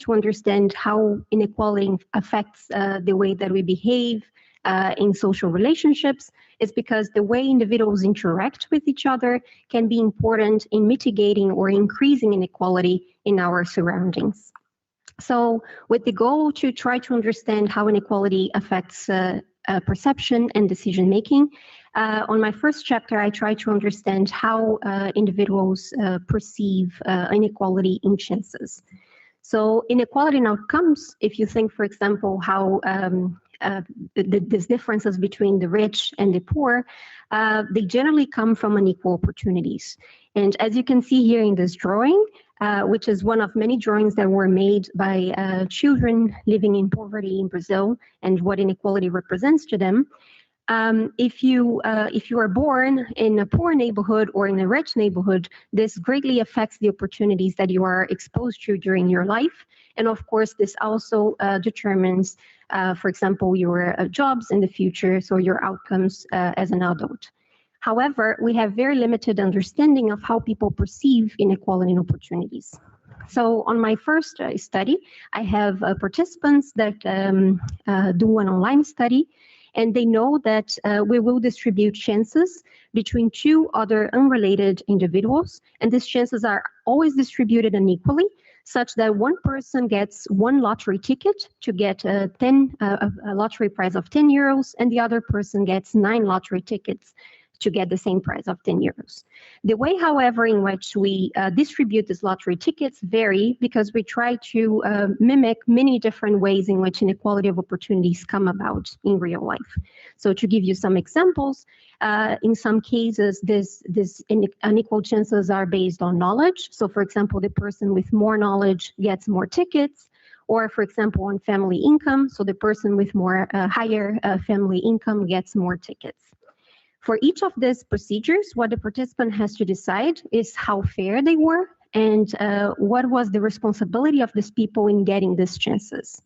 to understand how inequality affects the way that we behave in social relationships is because the way individuals interact with each other can be important in mitigating or increasing inequality in our surroundings. So with the goal to try to understand how inequality affects perception and decision-making, on my first chapter, I try to understand how individuals perceive inequality in chances. So inequality in outcomes, if you think, for example, how these differences between the rich and the poor, they generally come from unequal opportunities. And as you can see here in this drawing, which is one of many drawings that were made by children living in poverty in Brazil and what inequality represents to them. If you are born in a poor neighborhood or in a rich neighborhood, this greatly affects the opportunities that you are exposed to during your life. And of course, this also determines, for example, your jobs in the future, so your outcomes as an adult. However, we have very limited understanding of how people perceive inequality in opportunities. So on my first study, I have participants that do an online study, and they know that we will distribute chances between two other unrelated individuals, and these chances are always distributed unequally, such that one person gets one lottery ticket to get a lottery prize of 10 euros, and the other person gets 9 lottery tickets to get the same prize of 10 euros. The way, however, in which we distribute these lottery tickets vary because we try to mimic many different ways in which inequality of opportunities come about in real life. So to give you some examples, in some cases, these unequal chances are based on knowledge. So for example, the person with more knowledge gets more tickets, or for example, on family income. So the person with more higher family income gets more tickets. For each of these procedures, what the participant has to decide is how fair they were and what was the responsibility of these people in getting these chances.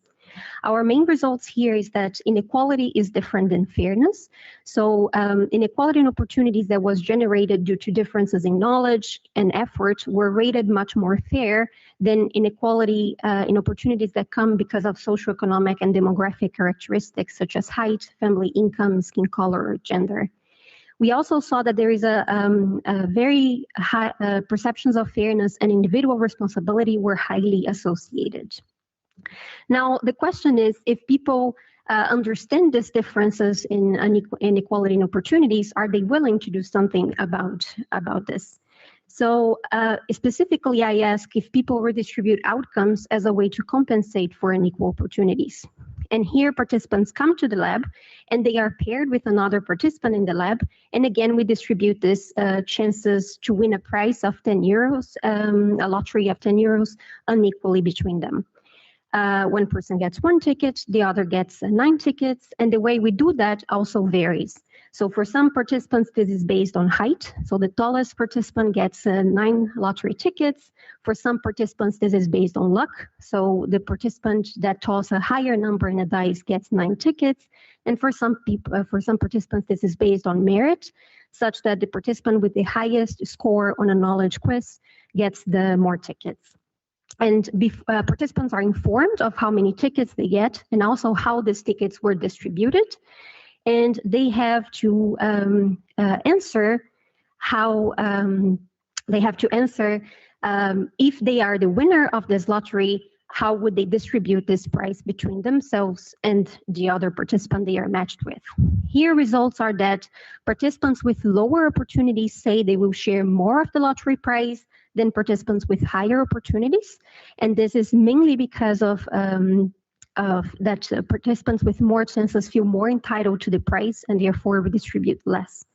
Our main results here is that inequality is different than fairness. So inequality in opportunities that was generated due to differences in knowledge and effort were rated much more fair than inequality in opportunities that come because of socioeconomic and demographic characteristics such as height, family income, skin color, or gender. We also saw that there is a very high perceptions of fairness and individual responsibility were highly associated. Now, the question is, if people understand these differences in inequality in opportunities, are they willing to do something about this? So specifically, I ask if people redistribute outcomes as a way to compensate for unequal opportunities. And here participants come to the lab and they are paired with another participant in the lab. And again, we distribute these chances to win a prize of 10 euros, a lottery of 10 euros unequally between them. One person gets 1 ticket, the other gets 9 tickets. And the way we do that also varies. So for some participants, this is based on height. So the tallest participant gets 9 lottery tickets. For some participants, this is based on luck. So the participant that tosses a higher number in a dice gets 9 tickets. And for some participants, this is based on merit, such that the participant with the highest score on a knowledge quiz gets the more tickets. And participants are informed of how many tickets they get and also how these tickets were distributed. And they have to answer how if they are the winner of this lottery, how would they distribute this prize between themselves and the other participant they are matched with. Here, results are that participants with lower opportunities say they will share more of the lottery prize than participants with higher opportunities. And this is mainly because of that participants with more chances feel more entitled to the prize and therefore redistribute less.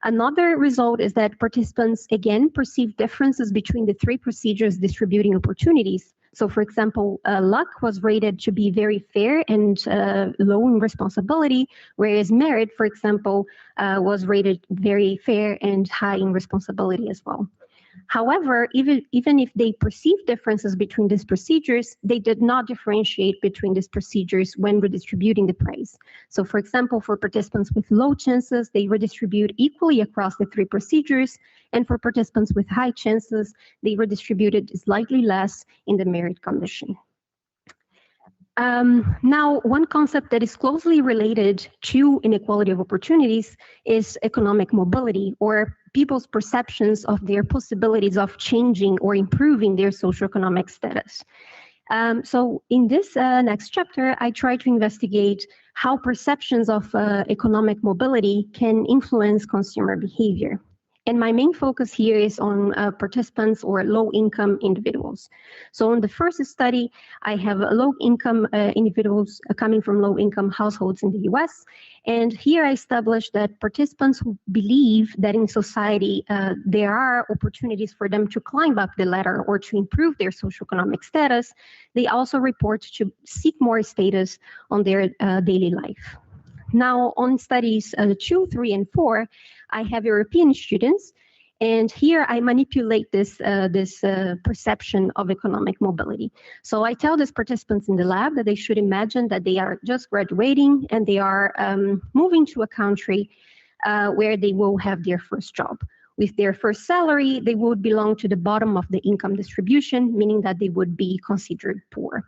Another result is that participants again perceive differences between the 3 procedures distributing opportunities. So for example, luck was rated to be very fair and low in responsibility, whereas merit, for example, was rated very fair and high in responsibility as well. However, even if they perceive differences between these procedures, they did not differentiate between these procedures when redistributing the prize. So for example, for participants with low chances, they redistribute equally across the 3 procedures, and for participants with high chances, they redistributed slightly less in the merit condition. Now, one concept that is closely related to inequality of opportunities is economic mobility, or people's perceptions of their possibilities of changing or improving their socioeconomic status. So in this next chapter, I try to investigate how perceptions of economic mobility can influence consumer behavior. And my main focus here is on participants or low-income individuals. So in the first study, I have low-income individuals coming from low-income households in the US. And here I established that participants who believe that in society there are opportunities for them to climb up the ladder or to improve their socioeconomic status, they also report to seek more status on their daily life. Now, on studies 2, 3, and 4, I have European students, and here I manipulate this perception of economic mobility. So I tell these participants in the lab that they should imagine that they are just graduating and they are moving to a country where they will have their first job. With their first salary, they would belong to the bottom of the income distribution, meaning that they would be considered poor.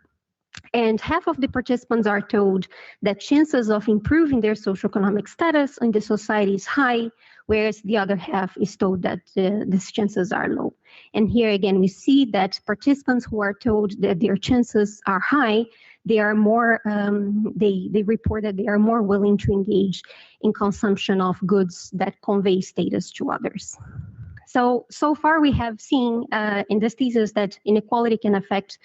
And half of the participants are told that chances of improving their socioeconomic status in the society is high, whereas the other half is told that these chances are low. And here again, we see that participants who are told that their chances are high, they are more, they report that they are more willing to engage in consumption of goods that convey status to others. So far we have seen in this thesis that inequality can affect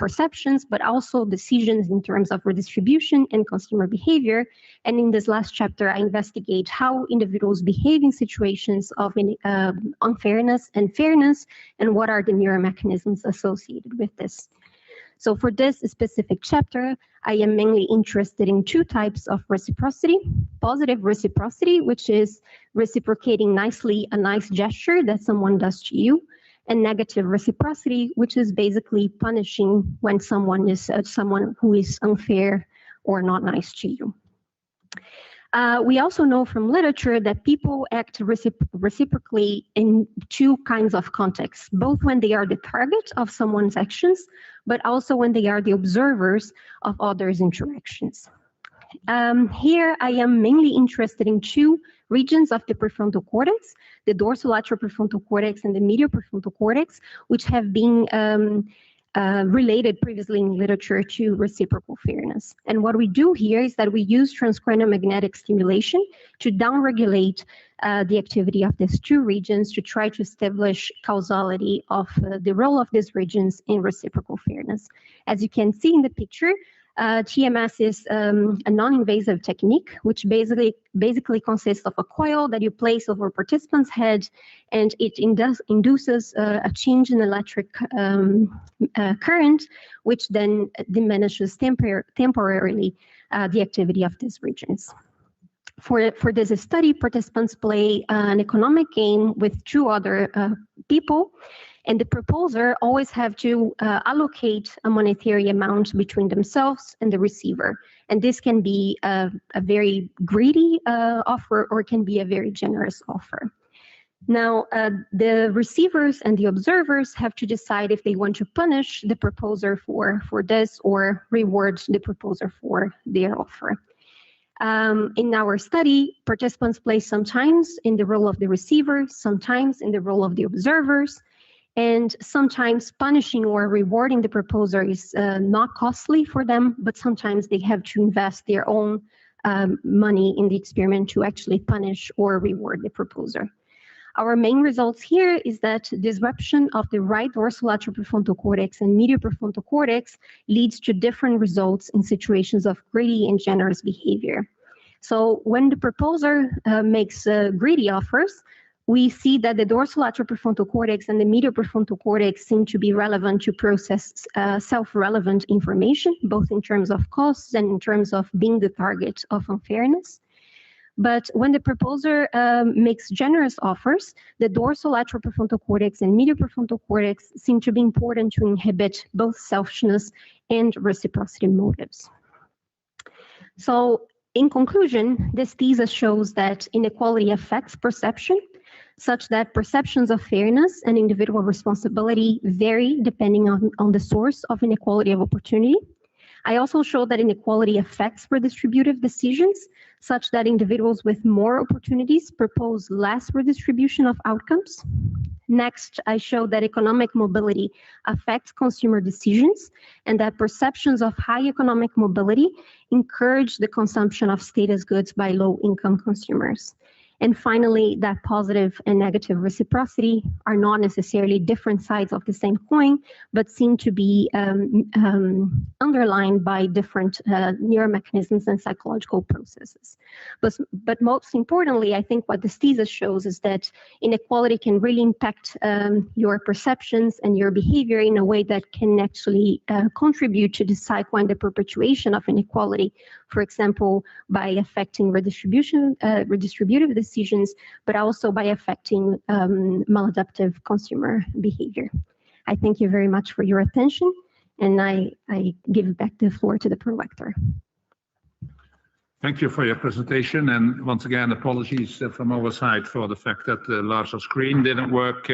perceptions, but also decisions in terms of redistribution and consumer behavior. And in this last chapter, I investigate how individuals behave in situations of unfairness and fairness, and what are the neuromechanisms associated with this. So for this specific chapter, I am mainly interested in two types of reciprocity: positive reciprocity, which is reciprocating nicely a nice gesture that someone does to you, and negative reciprocity, which is basically punishing when someone is someone who is unfair or not nice to you. We also know from literature that people act reciprocally in two kinds of contexts, both when they are the target of someone's actions, but also when they are the observers of others' interactions. Here I am mainly interested in two regions of the prefrontal cortex, the dorsolateral prefrontal cortex and the medial prefrontal cortex, which have been related previously in literature to reciprocal fairness. And what we do here is that we use transcranial magnetic stimulation to downregulate the activity of these two regions to try to establish causality of the role of these regions in reciprocal fairness. As you can see in the picture, TMS is a non-invasive technique, which basically consists of a coil that you place over a participant's head, and it induces a change in electric current, which then diminishes temporarily the activity of these regions. For this study, participants play an economic game with two other people, and the proposer always have to allocate a monetary amount between themselves and the receiver. And this can be a very greedy offer, or it can be a very generous offer. Now, the receivers and the observers have to decide if they want to punish the proposer for this or reward the proposer for their offer. In our study, participants play sometimes in the role of the receiver, sometimes in the role of the observers, and sometimes punishing or rewarding the proposer is not costly for them, but sometimes they have to invest their own money in the experiment to actually punish or reward the proposer. Our main results here is that disruption of the right dorsolateral prefrontal cortex and medial prefrontal cortex leads to different results in situations of greedy and generous behavior. So when the proposer makes greedy offers, we see that the dorsolateral prefrontal cortex and the medial prefrontal cortex seem to be relevant to process self-relevant information, both in terms of costs and in terms of being the target of unfairness. But when the proposer makes generous offers, the dorsolateral prefrontal cortex and medial prefrontal cortex seem to be important to inhibit both selfishness and reciprocity motives. So in conclusion, this thesis shows that inequality affects perception, such that perceptions of fairness and individual responsibility vary depending on the source of inequality of opportunity. I also showed that inequality affects redistributive decisions, such that individuals with more opportunities propose less redistribution of outcomes. Next, I showed that economic mobility affects consumer decisions and that perceptions of high economic mobility encourage the consumption of status goods by low-income consumers. And finally, that positive and negative reciprocity are not necessarily different sides of the same coin, but seem to be underlined by different neuromechanisms and psychological processes. But most importantly, I think what this thesis shows is that inequality can really impact your perceptions and your behavior in a way that can actually contribute to the cycle and the perpetuation of inequality. For example, by affecting redistributive decisions, but also by affecting maladaptive consumer behavior. I thank you very much for your attention, and I give back the floor to the prolector. Thank you for your presentation, and once again, apologies from our side for the fact that the larger screen didn't work.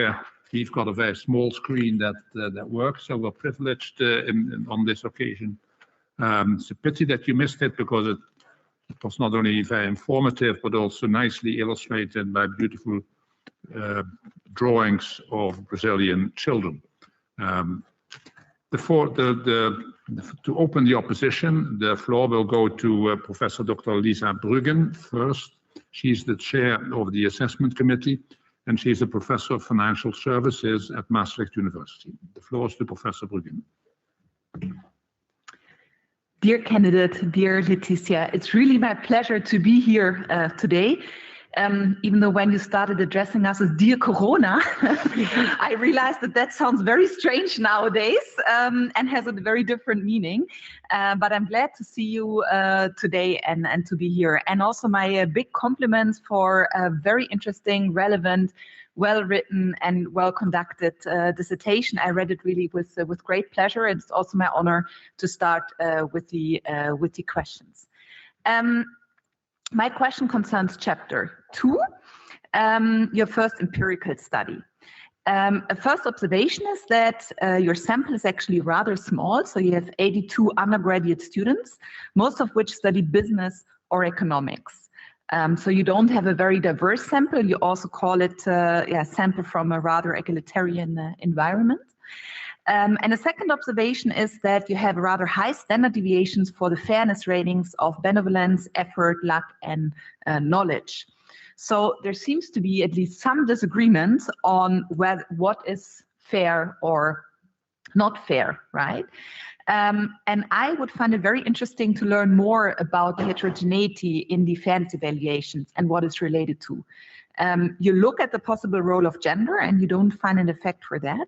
We've got a very small screen that works, so we're privileged on this occasion. It's a pity that you missed it, because it was not only very informative, but also nicely illustrated by beautiful drawings of Brazilian children. To open the opposition, the floor will go to Professor Dr. Lisa Bruggen first. She's the chair of the assessment committee, and she's a professor of financial services at Maastricht University. The floor is to Professor Bruggen. Dear candidate, dear Leticia, it's really my pleasure to be here today. Even though when you started addressing us as Dear Corona, I realized that sounds very strange nowadays and has a very different meaning. But I'm glad to see you today and to be here. And also my big compliments for a very interesting, relevant, well-written and well-conducted dissertation. I read it really with great pleasure. It's also my honor to start with the questions. My question concerns chapter 2, your first empirical study. A first observation is that your sample is actually rather small. So you have 82 undergraduate students, most of which study business or economics. So you don't have a very diverse sample. You also call it sample from a rather egalitarian environment. And a second observation is that you have rather high standard deviations for the fairness ratings of benevolence, effort, luck, and knowledge. So there seems to be at least some disagreement on what is fair or not fair, right? And I would find it very interesting to learn more about the heterogeneity in the fairness evaluations and what it's related to. You look at the possible role of gender and you don't find an effect for that.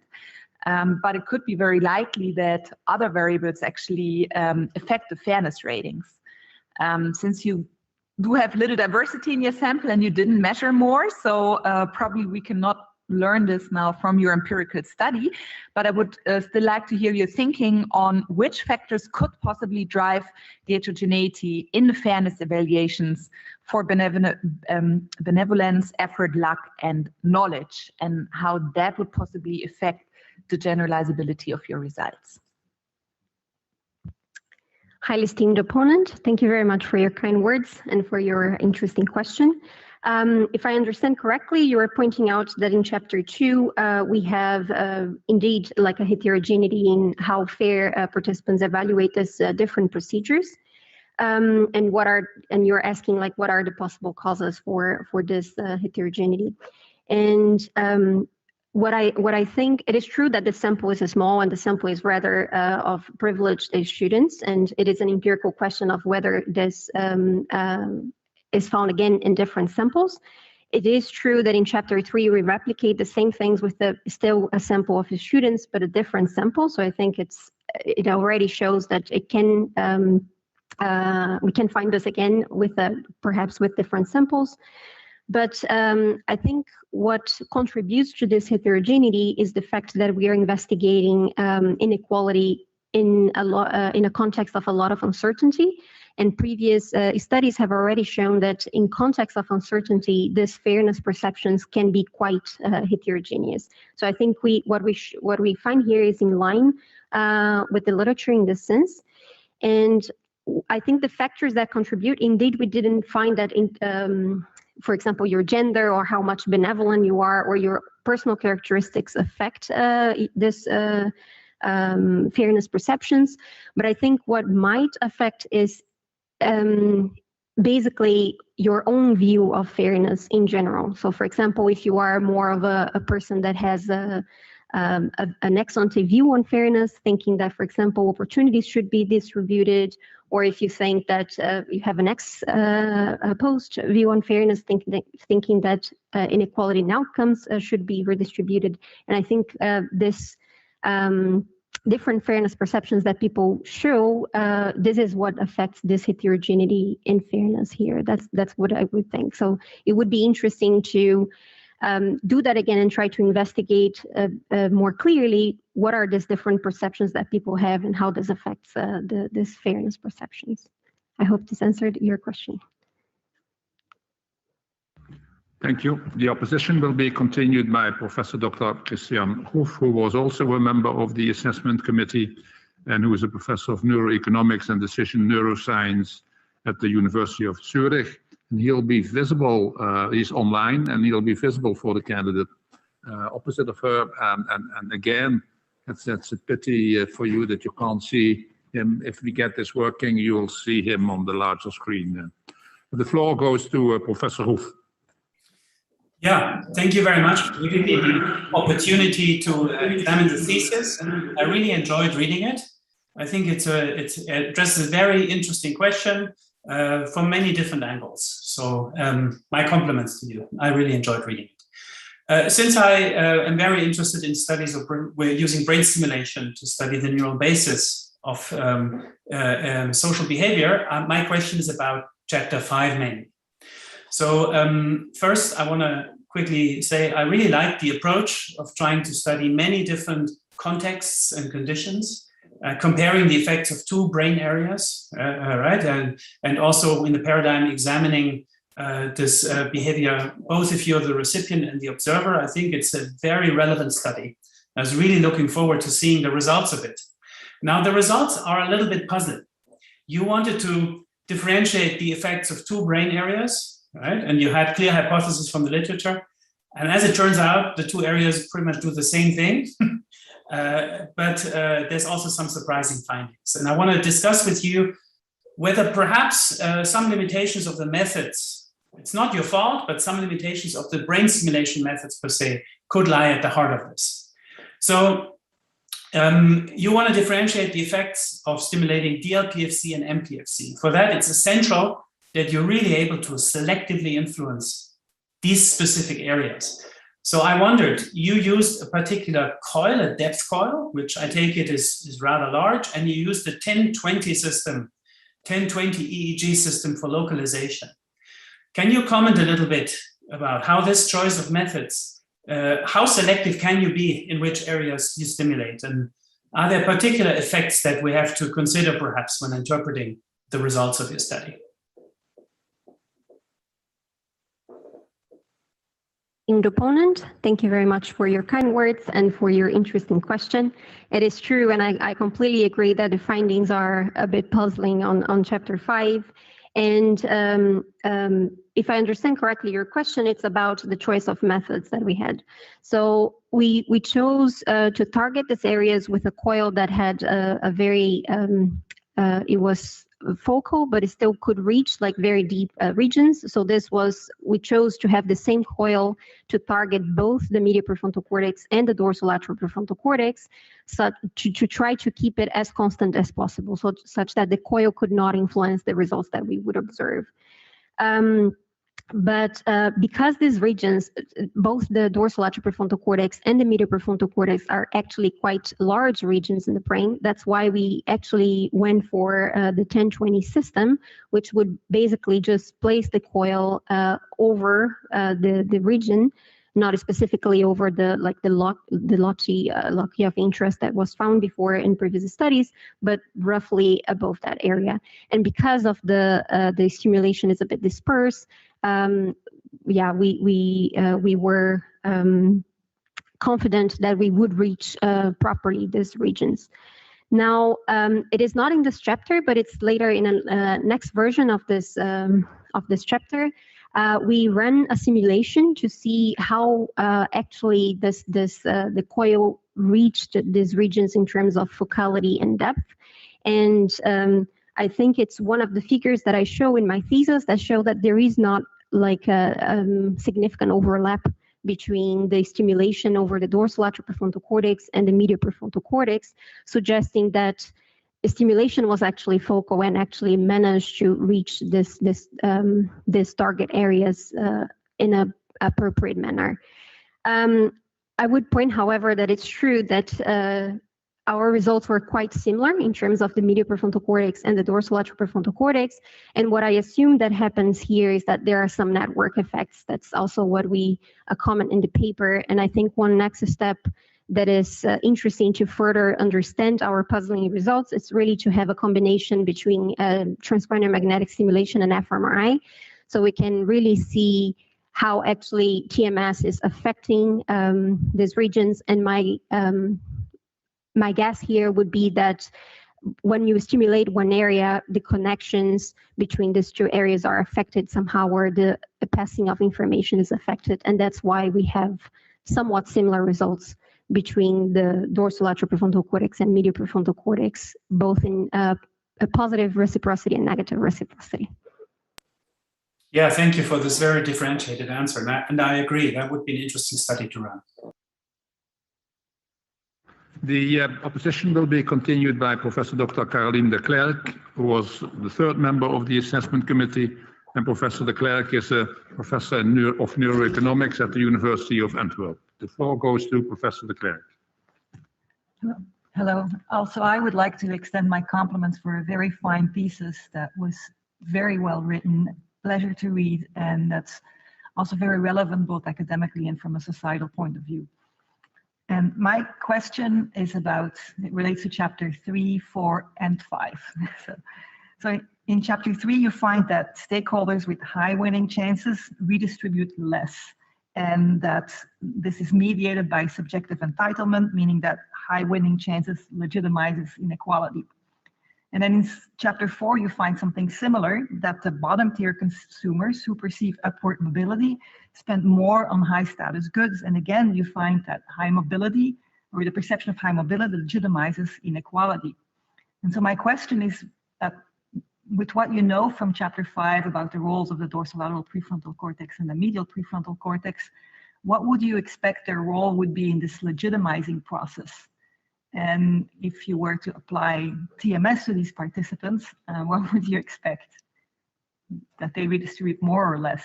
But it could be very likely that other variables actually affect the fairness ratings. Since you do have little diversity in your sample and you didn't measure more, so probably we cannot learn this now from your empirical study, but I would still like to hear your thinking on which factors could possibly drive the heterogeneity in the fairness evaluations for benevolence, effort, luck, and knowledge, and how that would possibly affect the generalizability of your results. Highly esteemed opponent, thank you very much for your kind words and for your interesting question. If I understand correctly, you are pointing out that in chapter 2, we have indeed like a heterogeneity in how fair participants evaluate these different procedures. And you're asking like what are the possible causes for this heterogeneity. And what I think, it is true that the sample is small and the sample is rather of privileged students, and it is an empirical question of whether this is found again in different samples. It is true that in chapter 3 we replicate the same things with still a sample of the students, but a different sample. So I think it already shows that it can we can find this again with perhaps with different samples. But I think what contributes to this heterogeneity is the fact that we are investigating inequality in a context of a lot of uncertainty. And previous studies have already shown that in context of uncertainty, these fairness perceptions can be quite heterogeneous. So I think what we find here is in line with the literature in this sense. And I think the factors that contribute, indeed, we didn't find that in, for example, your gender or how much benevolent you are or your personal characteristics affect this fairness perceptions. But I think what might affect is basically your own view of fairness in general. So, for example, if you are more of a person that has an ex ante view on fairness, thinking that, for example, opportunities should be distributed, or if you think that you have an ex post view on fairness, thinking that inequality in outcomes should be redistributed. And I think this different fairness perceptions that people show, this is what affects this heterogeneity in fairness here. That's what I would think. So it would be interesting to do that again and try to investigate more clearly what are these different perceptions that people have and how this affects this fairness perceptions. I hope this answered your question. Thank you. The opposition will be continued by Professor Dr. Christian Hoef, who was also a member of the assessment committee and who is a professor of neuroeconomics and decision neuroscience at the University of Zurich. And he'll be visible, he's online, and he'll be visible for the candidate opposite of her. And again, that's a pity for you that you can't see him. If we get this working, you'll see him on the larger screen. The floor goes to Professor Hoef. Yeah, thank you very much for giving me the opportunity to examine the thesis. I really enjoyed reading it. I think it addresses a very interesting question from many different angles. So my compliments to you. I really enjoyed reading it. Since I am very interested in studies of we're using brain stimulation to study the neural basis of social behavior, my question is about chapter 5 mainly. So first, I want to quickly say I really like the approach of trying to study many different contexts and conditions, comparing the effects of two brain areas, right? And also in the paradigm examining this behavior, both if you're the recipient and the observer. I think it's a very relevant study. I was really looking forward to seeing the results of it. Now, the results are a little bit puzzling. You wanted to differentiate the effects of two brain areas, right? And you had clear hypotheses from the literature. And as it turns out, the two areas pretty much do the same thing. But there's also some surprising findings. And I want to discuss with you whether perhaps some limitations of the methods, it's not your fault, but some limitations of the brain stimulation methods per se could lie at the heart of this. So you want to differentiate the effects of stimulating DLPFC and MPFC. For that, it's essential that you're really able to selectively influence these specific areas. So I wondered, you used a particular coil, a depth coil, which I take it is rather large, and you used the 1020 system, 1020 EEG system for localization. Can you comment a little bit about how this choice of methods, how selective can you be in which areas you stimulate? And are there particular effects that we have to consider perhaps when interpreting the results of your study? Opponent, thank you very much for your kind words and for your interesting question. It is true, and I completely agree that the findings are a bit puzzling on chapter 5. And if I understand correctly, your question, it's about the choice of methods that we had. So we chose to target these areas with a coil that had a very, it was focal, but it still could reach like very deep regions. So we chose to have the same coil to target both the medial prefrontal cortex and the dorsolateral prefrontal cortex, so to try to keep it as constant as possible, so such that the coil could not influence the results that we would observe. But because these regions, both the dorsolateral prefrontal cortex and the medial prefrontal cortex are actually quite large regions in the brain, that's why we actually went for the 1020 system, which would basically just place the coil over the region, not specifically over the loci of interest that was found before in previous studies, but roughly above that area. And because of the stimulation is a bit dispersed, we were confident that we would reach properly these regions. Now, it is not in this chapter, but it's later in a next version of this chapter. We ran a simulation to see how actually the coil reached these regions in terms of focality and depth. And I think it's one of the figures that I show in my thesis that show that there is not like a significant overlap between the stimulation over the dorsolateral prefrontal cortex and the medial prefrontal cortex, suggesting that the stimulation was actually focal and actually managed to reach this target areas in an appropriate manner. I would point, however, that it's true that our results were quite similar in terms of the medial prefrontal cortex and the dorsolateral prefrontal cortex. And what I assume that happens here is that there are some network effects. That's also what we comment in the paper. And I think one next step that is interesting to further understand our puzzling results is really to have a combination between transcranial magnetic stimulation and fMRI. So we can really see how actually TMS is affecting these regions. And my guess here would be that when you stimulate one area, the connections between these two areas are affected somehow, or the passing of information is affected. And that's why we have somewhat similar results between the dorsolateral prefrontal cortex and medial prefrontal cortex, both in a positive reciprocity and negative reciprocity. Yeah, thank you for this very differentiated answer. And I agree, that would be an interesting study to run. The opposition will be continued by Professor Dr. Caroline de Klerk, who was the third member of the assessment committee, and Professor de Klerk is a professor of neuroeconomics at the University of Antwerp. The floor goes to Professor de Klerk. Hello. Also, I would like to extend my compliments for a very fine thesis that was very well written, pleasure to read, and that's also very relevant both academically and from a societal point of view. And my question is about, it relates to chapter 3, 4, and 5. So in chapter 3, you find that stakeholders with high winning chances redistribute less, and that this is mediated by subjective entitlement, meaning that high winning chances legitimizes inequality. And then in chapter 4, you find something similar, that the bottom tier consumers who perceive upward mobility spend more on high status goods. And again, you find that high mobility, or the perception of high mobility, legitimizes inequality. And so my question is, with what you know from chapter 5 about the roles of the dorsolateral prefrontal cortex and the medial prefrontal cortex, what would you expect their role would be in this legitimizing process? And if you were to apply TMS to these participants, what would you expect? That they redistribute more or less?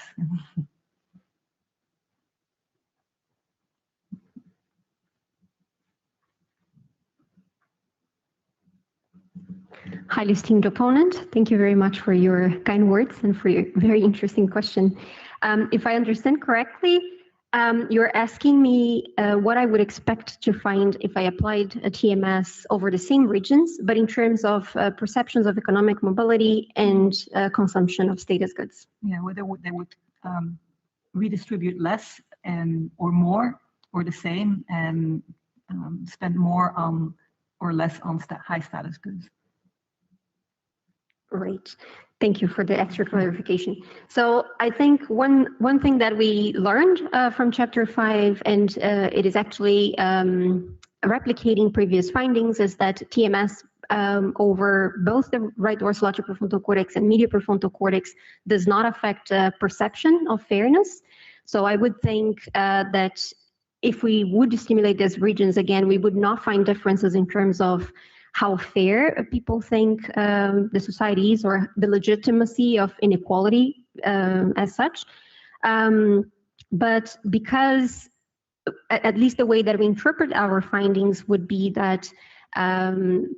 Highly esteemed opponent, thank you very much for your kind words and for your very interesting question. If I understand correctly, you're asking me what I would expect to find if I applied a TMS over the same regions, but in terms of perceptions of economic mobility and consumption of status goods. Yeah, whether they would redistribute less or more or the same, and spend more on or less on high status goods. Great. Thank you for the extra clarification. So I think one thing that we learned from chapter 5, and it is actually replicating previous findings, is that TMS over both the right dorsolateral prefrontal cortex and medial prefrontal cortex does not affect perception of fairness. So I would think that if we would stimulate these regions again, we would not find differences in terms of how fair people think the society is, or the legitimacy of inequality as such. But because, at least the way that we interpret our findings would be that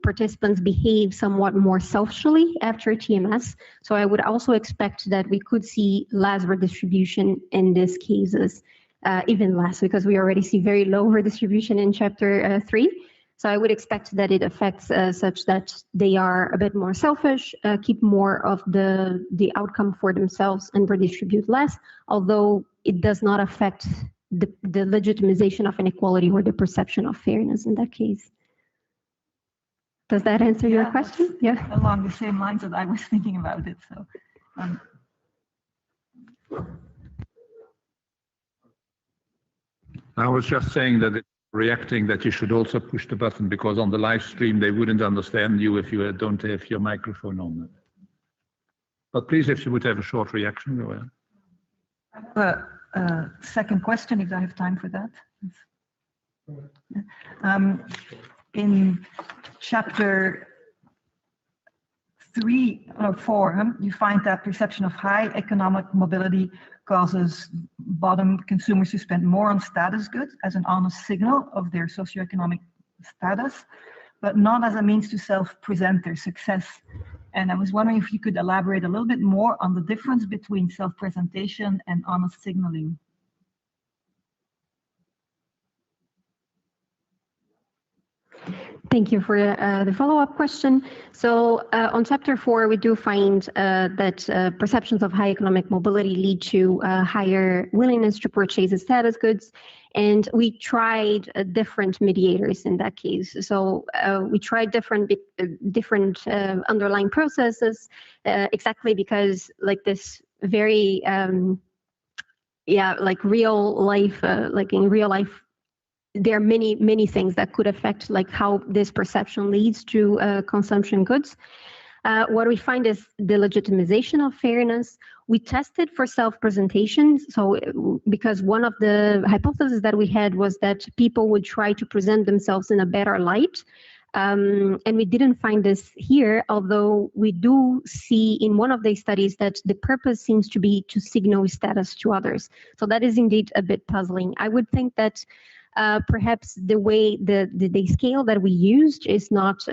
participants behave somewhat more socially after TMS. So I would also expect that we could see less redistribution in these cases, even less, because we already see very low redistribution in chapter 3. So I would expect that it affects such that they are a bit more selfish, keep more of the outcome for themselves and redistribute less, although it does not affect the legitimization of inequality or the perception of fairness in that case. Does that answer your question? Yeah. Along the same lines that I was thinking about it. So, I was just saying that it's reacting that you should also push the button, because on the live stream they wouldn't understand you if you don't have your microphone on. But please, if you would have a short reaction, go ahead. Second question, if I have time for that. In chapter 3 or 4, you find that perception of high economic mobility causes bottom consumers to spend more on status goods as an honest signal of their socioeconomic status, but not as a means to self-present their success. And I was wondering if you could elaborate a little bit more on the difference between self-presentation and honest signaling. Thank you for the follow-up question. So on chapter 4, we do find that perceptions of high economic mobility lead to higher willingness to purchase status goods. And we tried different mediators in that case. So we tried different underlying processes exactly because like this very, like real life, like in real life, there are many things that could affect like how this perception leads to consumption goods. What we find is the legitimization of fairness. We tested for self-presentation. So because one of the hypotheses that we had was that people would try to present themselves in a better light. And we didn't find this here, although we do see in one of the studies that the purpose seems to be to signal status to others. So that is indeed a bit puzzling. I would think that perhaps the way the scale that we used is not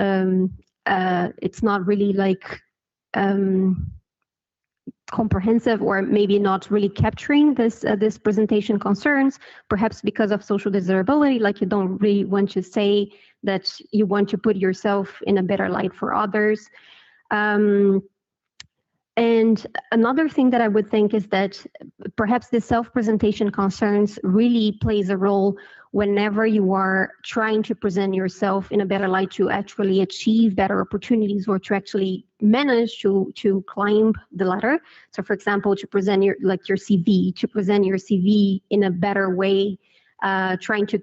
it's not really like comprehensive, or maybe not really capturing this presentation concerns, perhaps because of social desirability, like you don't really want to say that you want to put yourself in a better light for others. And another thing that I would think is that perhaps the self-presentation concerns really plays a role whenever you are trying to present yourself in a better light to actually achieve better opportunities or to actually manage to climb the ladder. So for example, to present your CV in a better way, trying to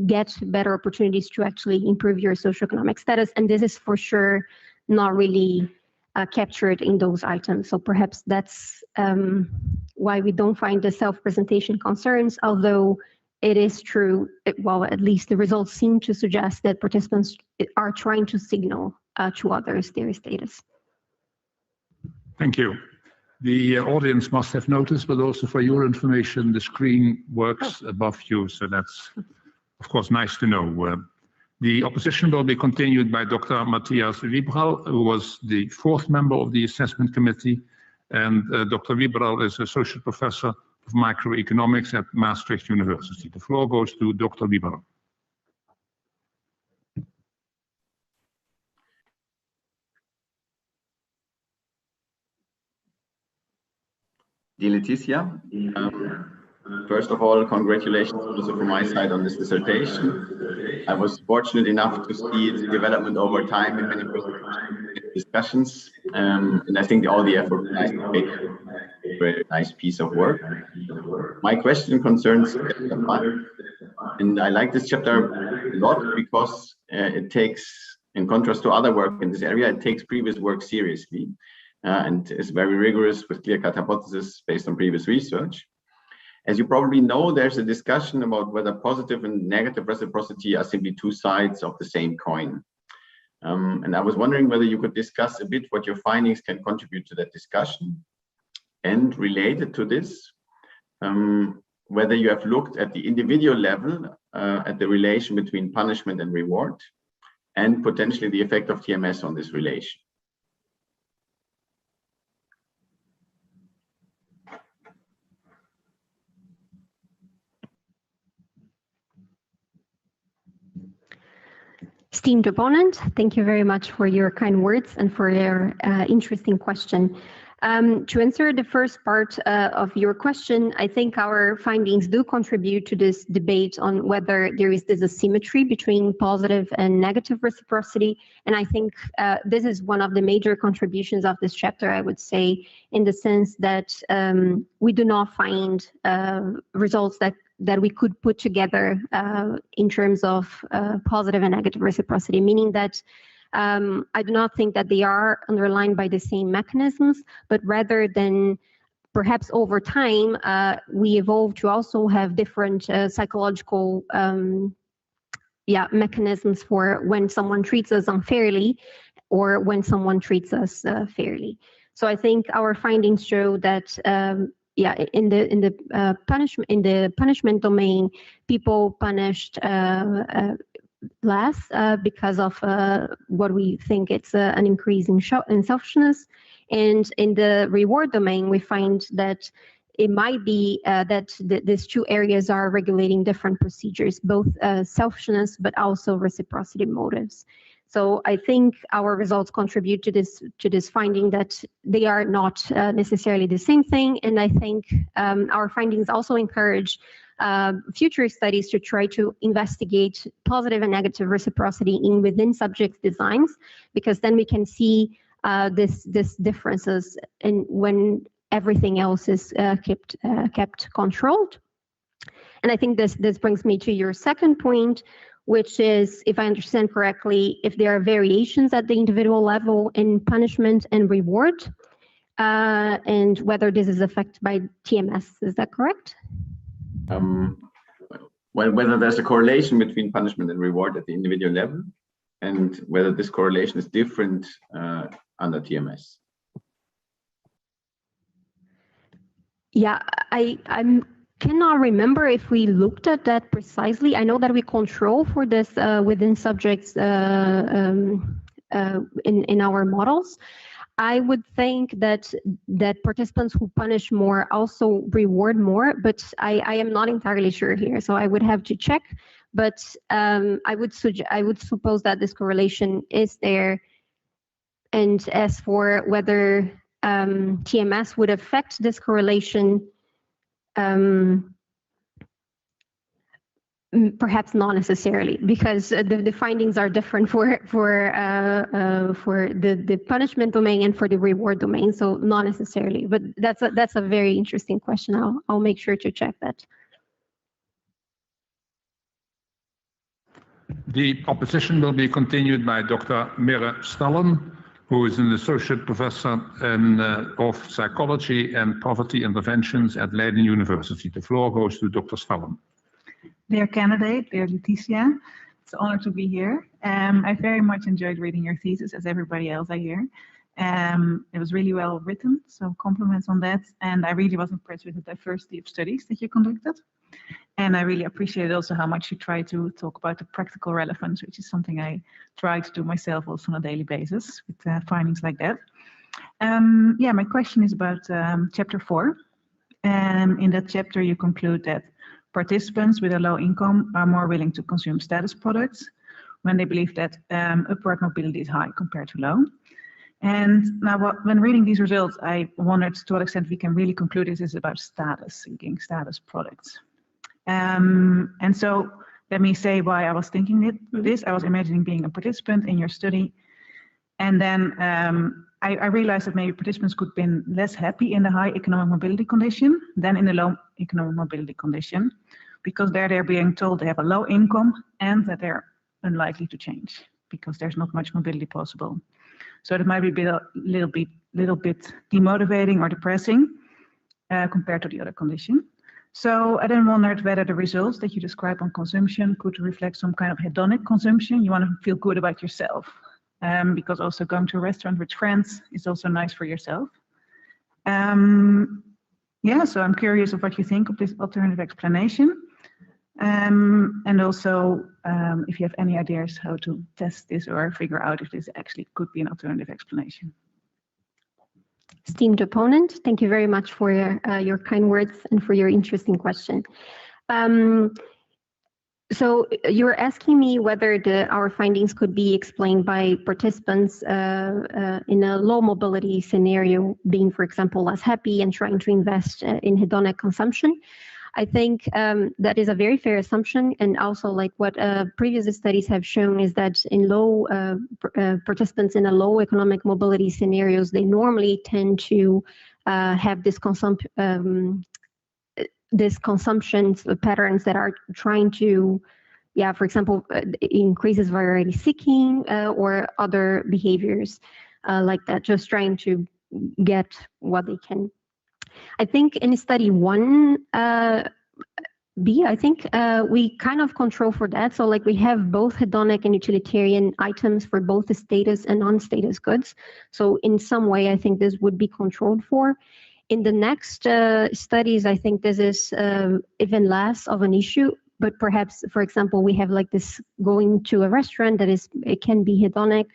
get better opportunities to actually improve your socioeconomic status. And this is for sure not really captured in those items. So perhaps that's why we don't find the self-presentation concerns, although it is true, well, at least the results seem to suggest that participants are trying to signal to others their status. Thank you. The audience must have noticed, but also for your information, the screen works above you, so that's, of course, nice to know. The opposition will be continued by Dr. Matthias Wiebral, who was the 4th member of the assessment committee. And Dr. Wiebral is associate professor of microeconomics at Maastricht University. The floor goes to Dr. Wiebral. Dear Leticia, first of all, congratulations also from my side on this dissertation. I was fortunate enough to see its development over time in many discussions, and I think all the effort is to make a very nice piece of work. My question concerns chapter 5, and I like this chapter a lot because it takes, in contrast to other work in this area, it takes previous work seriously and is very rigorous with clear-cut hypotheses based on previous research. As you probably know, there's a discussion about whether positive and negative reciprocity are simply two sides of the same coin. And I was wondering whether you could discuss a bit what your findings can contribute to that discussion. And related to this, whether you have looked at the individual level at the relation between punishment and reward, and potentially the effect of TMS on this relation. Esteemed opponent, thank you very much for your kind words and for your interesting question. To answer the first part of your question, I think our findings do contribute to this debate on whether there is this asymmetry between positive and negative reciprocity. And I think this is one of the major contributions of this chapter, I would say, in the sense that we do not find results that we could put together in terms of positive and negative reciprocity, meaning that I do not think that they are underlined by the same mechanisms, but rather than perhaps over time, we evolve to also have different psychological mechanisms for when someone treats us unfairly or when someone treats us fairly. So I think our findings show that in the punishment domain, people punished less because of what we think it's an increase in selfishness. And in the reward domain, we find that it might be that these two areas are regulating different procedures, both selfishness but also reciprocity motives. So I think our results contribute to this finding that they are not necessarily the same thing. And I think our findings also encourage future studies to try to investigate positive and negative reciprocity within subject designs, because then we can see this differences in when everything else is kept controlled. And I think this brings me to your second point, which is, if I understand correctly, if there are variations at the individual level in punishment and reward, and whether this is affected by TMS. Is that correct? Well, whether there's a correlation between punishment and reward at the individual level, and whether this correlation is different under TMS. Yeah, I cannot remember if we looked at that precisely. I know that we control for this within subjects in our models. I would think that participants who punish more also reward more, but I am not entirely sure here, so I would have to check. But I would suppose that this correlation is there. And as for whether TMS would affect this correlation, perhaps not necessarily, because the findings are different for the punishment domain and for the reward domain, so not necessarily. But that's a very interesting question. I'll make sure to check that. The opposition will be continued by Dr. Mirre Stallen, who is an associate professor of psychology and poverty interventions at Leiden University. The floor goes to Dr. Stallen. Dear candidate, dear Leticia, it's an honor to be here. I very much enjoyed reading your thesis, as everybody else I hear. It was really well written, so compliments on that. And I really was impressed with the diversity of studies that you conducted. And I really appreciated also how much you try to talk about the practical relevance, which is something I try to do myself also on a daily basis with findings like that. Yeah, my question is about chapter 4. In that chapter, you conclude that participants with a low income are more willing to consume status products when they believe that upward mobility is high compared to low. And now when reading these results, I wondered to what extent we can really conclude this is about status seeking, status products. And so let me say why I was thinking this. I was imagining being a participant in your study. And then I realized that maybe participants could be less happy in the high economic mobility condition than in the low economic mobility condition, because they're being told they have a low income and that they're unlikely to change because there's not much mobility possible. So it might be a little bit demotivating or depressing compared to the other condition. So I then wondered whether the results that you describe on consumption could reflect some kind of hedonic consumption. You want to feel good about yourself. Because also going to a restaurant with friends is also nice for yourself. Yeah, so I'm curious of what you think of this alternative explanation. And also if you have any ideas how to test this or figure out if this actually could be an alternative explanation. Esteemed opponent, thank you very much for your kind words and for your interesting question. So you're asking me whether our findings could be explained by participants in a low mobility scenario being, for example, less happy and trying to invest in hedonic consumption. I think that is a very fair assumption, and also like what previous studies have shown is that in low participants in a low economic mobility scenarios, they normally tend to have this consumption patterns that are trying to, for example, increases variety seeking or other behaviors like that, just trying to get what they can. I think in study 1B, I think we kind of control for that. So like we have both hedonic and utilitarian items for both the status and non-status goods. So in some way, I think this would be controlled for. In the next studies, I think this is even less of an issue, but perhaps, for example, we have like this going to a restaurant it can be hedonic.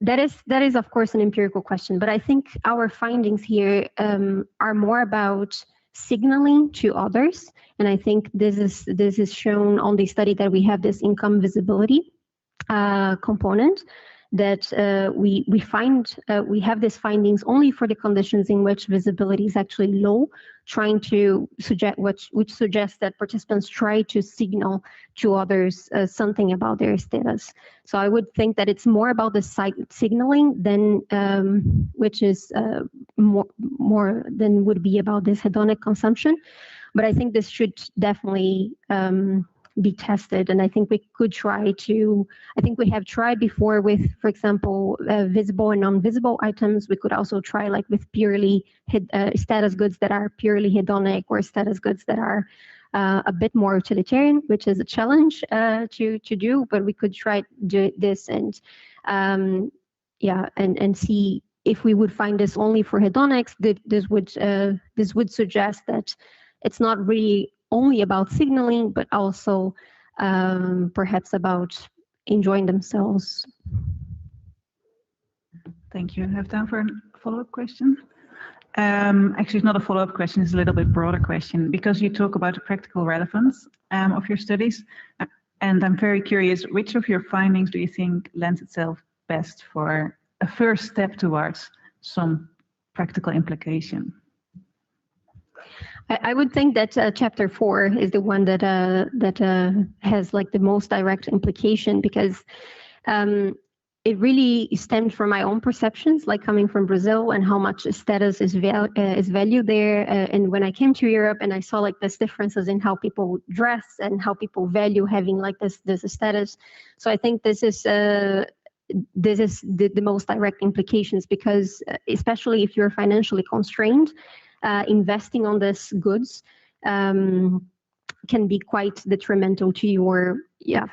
That is of course an empirical question, but I think our findings here are more about signaling to others, and I think this is shown on the study that we have this income visibility component that we have these findings only for the conditions in which visibility is actually low, trying to suggest which suggests that participants try to signal to others something about their status. So I would think that it's more about the signaling than which is more than would be about this hedonic consumption. But I think this should definitely be tested, and I think we could try to. I think we have tried before with, for example, visible and non-visible items. We could also try like with purely status goods that are purely hedonic, or status goods that are a bit more utilitarian, which is a challenge to do. But we could try do this and and see if we would find this only for hedonics. This would suggest that it's not really only about signaling, but also perhaps about enjoying themselves. Thank you. I have time for a follow-up question. Actually, it's not a follow-up question, it's a little bit broader question, because you talk about the practical relevance of your studies. And I'm very curious, which of your findings do you think lends itself best for a first step towards some practical implication? I would think that chapter 4 is the one that has like the most direct implication, because it really stemmed from my own perceptions, like coming from Brazil and how much status is valued there. And when I came to Europe and I saw like these differences in how people dress and how people value having like this status. So I think this is the most direct implications, because especially if you're financially constrained, investing on these goods can be quite detrimental to your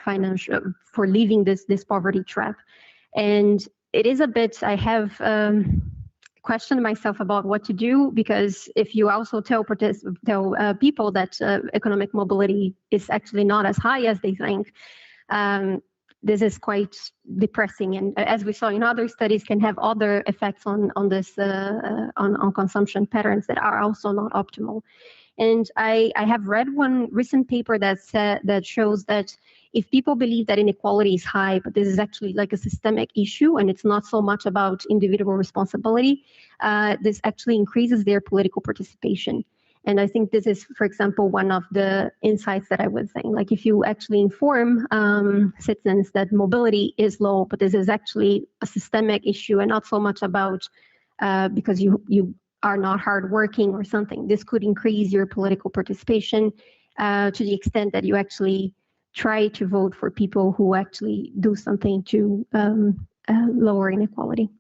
financial, for leaving this poverty trap. And it is a bit, I have questioned myself about what to do, because if you also tell people that economic mobility is actually not as high as they think, this is quite depressing, and as we saw in other studies, can have other effects on this on consumption patterns that are also not optimal. And I have read one recent paper that shows that if people believe that inequality is high, but this is actually like a systemic issue and it's not so much about individual responsibility, this actually increases their political participation. And I think this is, for example, one of the insights that I would think, like if you actually inform citizens that mobility is low, but this is actually a systemic issue and not so much about because you are not hardworking or something, this could increase your political participation to the extent that you actually try to vote for people who actually do something to lower inequality.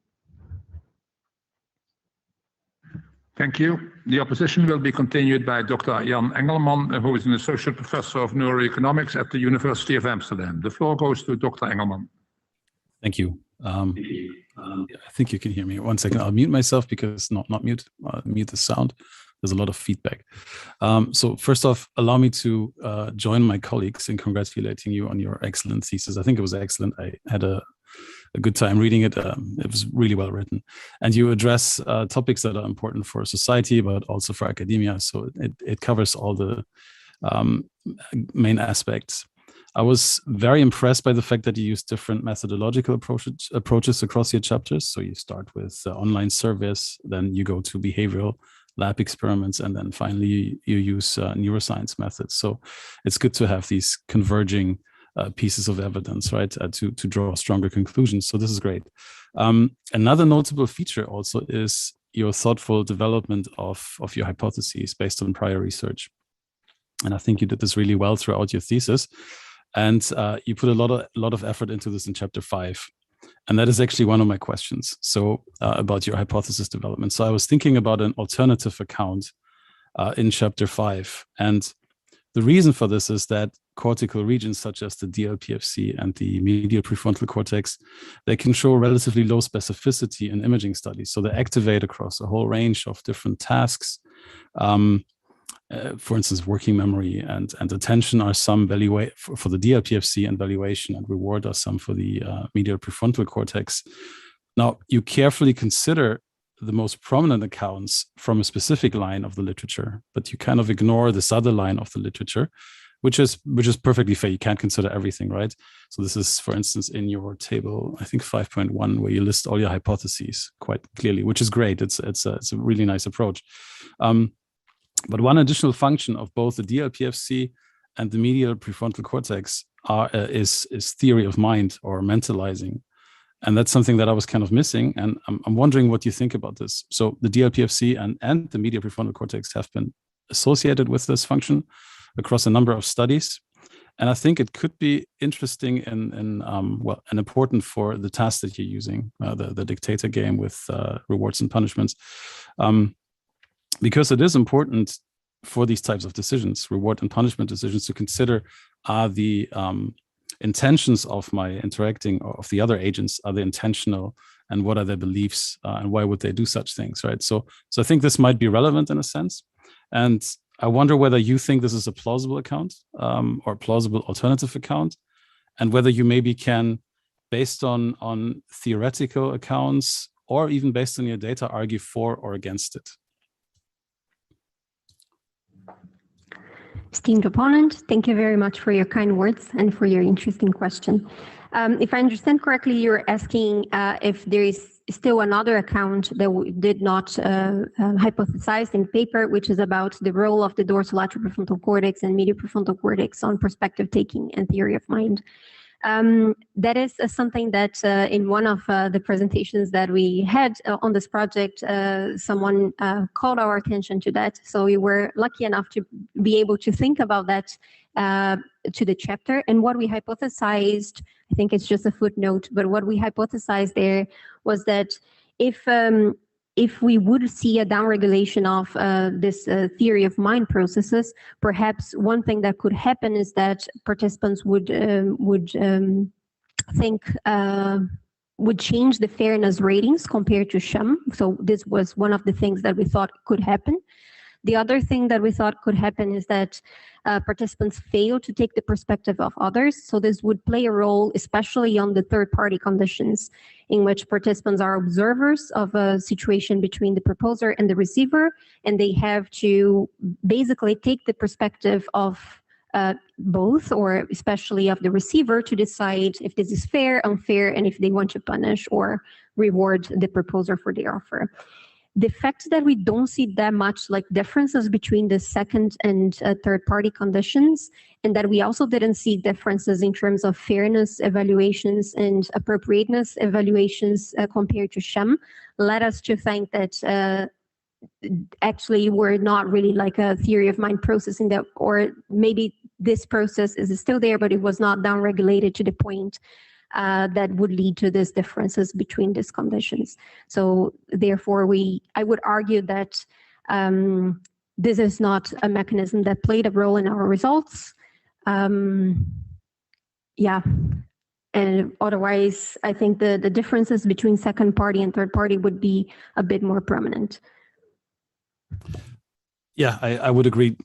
Thank you. The opposition will be continued by Dr. Jan Engelman, who is an associate professor of neuroeconomics at the University of Amsterdam. The floor goes to Dr. Engelman. Thank you. I think you can hear me. 1 second. I'll mute myself because not mute. I'll mute the sound. There's a lot of feedback. So first off, allow me to join my colleagues in congratulating you on your excellent thesis. I think it was excellent. I had a good time reading it. It was really well written. And you address topics that are important for society, but also for academia. So it covers all the main aspects. I was very impressed by the fact that you use different methodological approaches across your chapters. So you start with online surveys, then you go to behavioral lab experiments, and then finally you use neuroscience methods. So it's good to have these converging pieces of evidence, right, to draw stronger conclusions. So this is great. Another notable feature also is your thoughtful development of your hypotheses based on prior research. And I think you did this really well throughout your thesis. And you put a lot of effort into this in chapter 5. And that is actually one of my questions. So about your hypothesis development. So I was thinking about an alternative account in chapter 5. And the reason for this is that cortical regions such as the DLPFC and the medial prefrontal cortex, they can show relatively low specificity in imaging studies. So they activate across a whole range of different tasks. For instance, working memory and attention are some for the DLPFC, and valuation and reward are some for the medial prefrontal cortex. Now, you carefully consider the most prominent accounts from a specific line of the literature, but you kind of ignore this other line of the literature, which is perfectly fair. You can't consider everything, right? So this is, for instance, in your table, I think 5.1, where you list all your hypotheses quite clearly, which is great. It's a really nice approach. But one additional function of both the DLPFC and the medial prefrontal cortex is theory of mind, or mentalizing. And that's something that I was kind of missing. And I'm wondering what you think about this. So the DLPFC and the medial prefrontal cortex have been associated with this function across a number of studies. And I think it could be interesting and important for the task that you're using, the dictator game with rewards and punishments. Because it is important for these types of decisions, reward and punishment decisions, to consider, are the intentions of my interacting or of the other agents, are they intentional, and what are their beliefs, and why would they do such things, right? So I think this might be relevant in a sense. And I wonder whether you think this is a plausible account or plausible alternative account, and whether you maybe can, based on theoretical accounts or even based on your data, argue for or against it. Esteemed opponent, thank you very much for your kind words and for your interesting question. If I understand correctly, you're asking if there is still another account that we did not hypothesize in paper, which is about the role of the dorsolateral prefrontal cortex and medial prefrontal cortex on perspective taking and theory of mind. That is something that in one of the presentations that we had on this project, someone called our attention to that. So we were lucky enough to be able to think about that to the chapter. And what we hypothesized, I think it's just a footnote, but what we hypothesized there was that if we would see a downregulation of this theory of mind processes, perhaps one thing that could happen is that participants would change the fairness ratings compared to sham. So this was one of the things that we thought could happen. The other thing that we thought could happen is that participants fail to take the perspective of others. So this would play a role, especially on the third-party conditions, in which participants are observers of a situation between the proposer and the receiver, and they have to basically take the perspective of both, or especially of the receiver, to decide if this is fair, unfair, and if they want to punish or reward the proposer for the offer. The fact that we don't see that much like differences between the second and third party conditions, and that we also didn't see differences in terms of fairness evaluations and appropriateness evaluations compared to sham, led us to think that actually we're not really like a theory of mind processing, that, or maybe this process is still there, but it was not downregulated to the point that would lead to these differences between these conditions. So therefore, I would argue that this is not a mechanism that played a role in our results. Yeah, and otherwise, I think the differences between second party and third party would be a bit more prominent. Yeah, I would agree.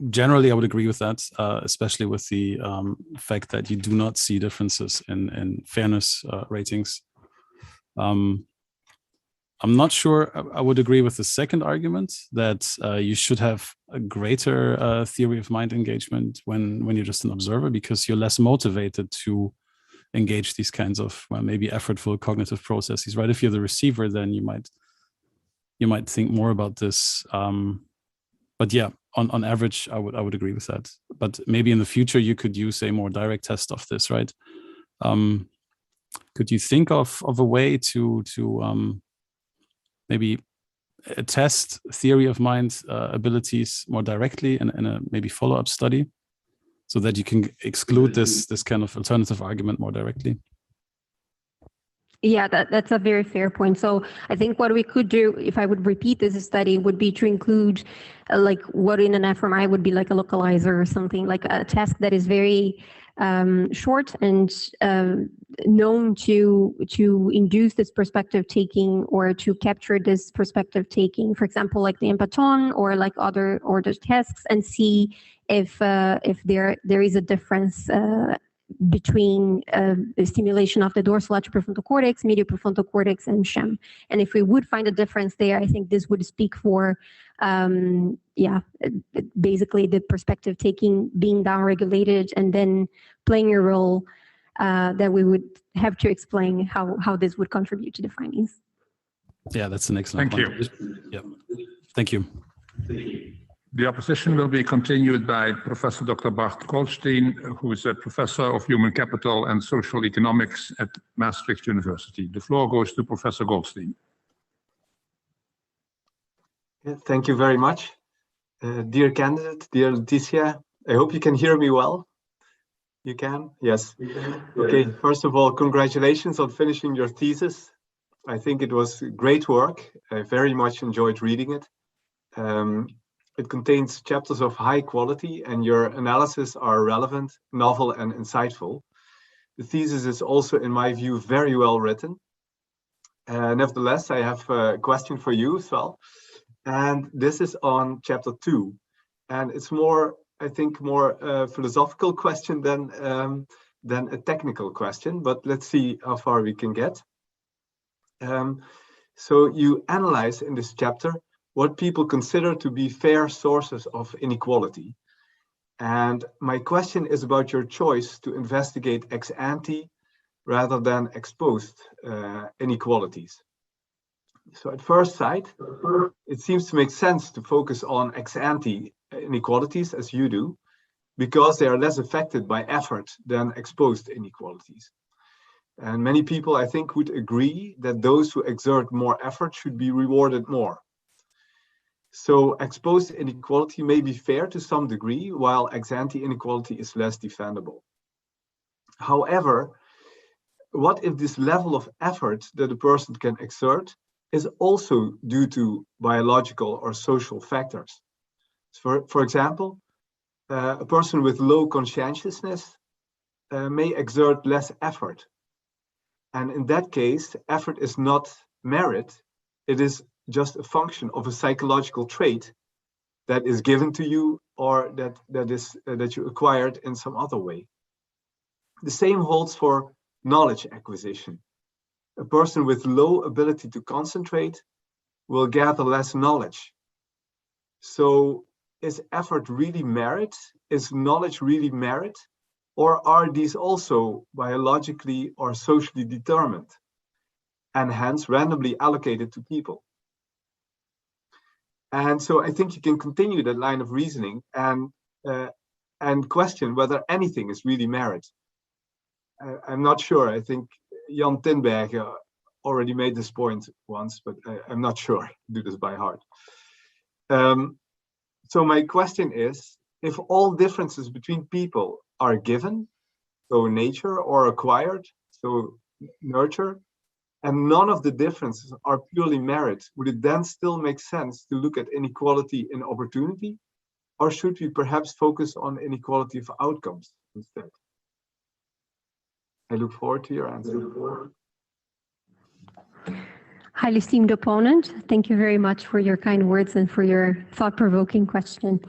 Generally, I would agree with that, especially with the fact that you do not see differences in fairness ratings. I'm not sure I would agree with the second argument that you should have a greater theory of mind engagement when you're just an observer, because you're less motivated to engage these kinds of maybe effortful cognitive processes, right? If you're the receiver, then you might think more about this. But yeah, on average, I would agree with that. But maybe in the future you could use a more direct test of this, right? Could you think of a way to maybe test theory of mind abilities more directly in a maybe follow-up study, so that you can exclude this kind of alternative argument more directly? Yeah, that's a very fair point. So I think what we could do, if I would repeat this study, would be to include like what in an fMRI would be like a localizer or something, like a task that is very short and known to induce this perspective taking or to capture this perspective taking, for example, like the empaton or like other tasks, and see if there is a difference between the stimulation of the dorsal prefrontal cortex, medial prefrontal cortex, and SHEM. And if we would find a difference there, I think this would speak for, basically the perspective taking being downregulated and then playing a role that we would have to explain how this would contribute to the findings. Yeah, that's an excellent point. Thank you. Yeah, thank you. The opposition will be continued by Professor Dr. Bart Goldstein, who is a professor of human capital and social economics at Maastricht University. The floor goes to Professor Goldstein. Yeah, thank you very much. Dear candidate, dear Leticia, I hope you can hear me well. You can? Yes. Okay, first of all, congratulations on finishing your thesis. I think it was great work. I very much enjoyed reading it. It contains chapters of high quality, and your analyses are relevant, novel, and insightful. The thesis is also, in my view, very well written. Nevertheless, I have a question for you as well. And this is on chapter 2. And it's more, I think, more a philosophical question than a technical question, but let's see how far we can get. So you analyze in this chapter what people consider to be fair sources of inequality. And my question is about your choice to investigate ex ante rather than ex post inequalities. So at first sight, it seems to make sense to focus on ex ante inequalities as you do, because they are less affected by effort than ex post inequalities. And many people, I think, would agree that those who exert more effort should be rewarded more. So ex post inequality may be fair to some degree, while ex ante inequality is less defendable. However, what if this level of effort that a person can exert is also due to biological or social factors? For example, a person with low conscientiousness may exert less effort. And in that case, effort is not merit, it is just a function of a psychological trait that is given to you or that you acquired in some other way. The same holds for knowledge acquisition. A person with low ability to concentrate will gather less knowledge. So is effort really merit? Is knowledge really merit? Or are these also biologically or socially determined and hence randomly allocated to people? And so I think you can continue that line of reasoning and question whether anything is really merit. I'm not sure. I think Jan Tinbergen already made this point once, but I'm not sure. I do this by heart. So my question is, if all differences between people are given, so nature, or acquired, so nurture, and none of the differences are purely merit, would it then still make sense to look at inequality in opportunity? Or should we perhaps focus on inequality of outcomes instead? I look forward to your answer. Highly esteemed opponent, thank you very much for your kind words and for your thought-provoking question.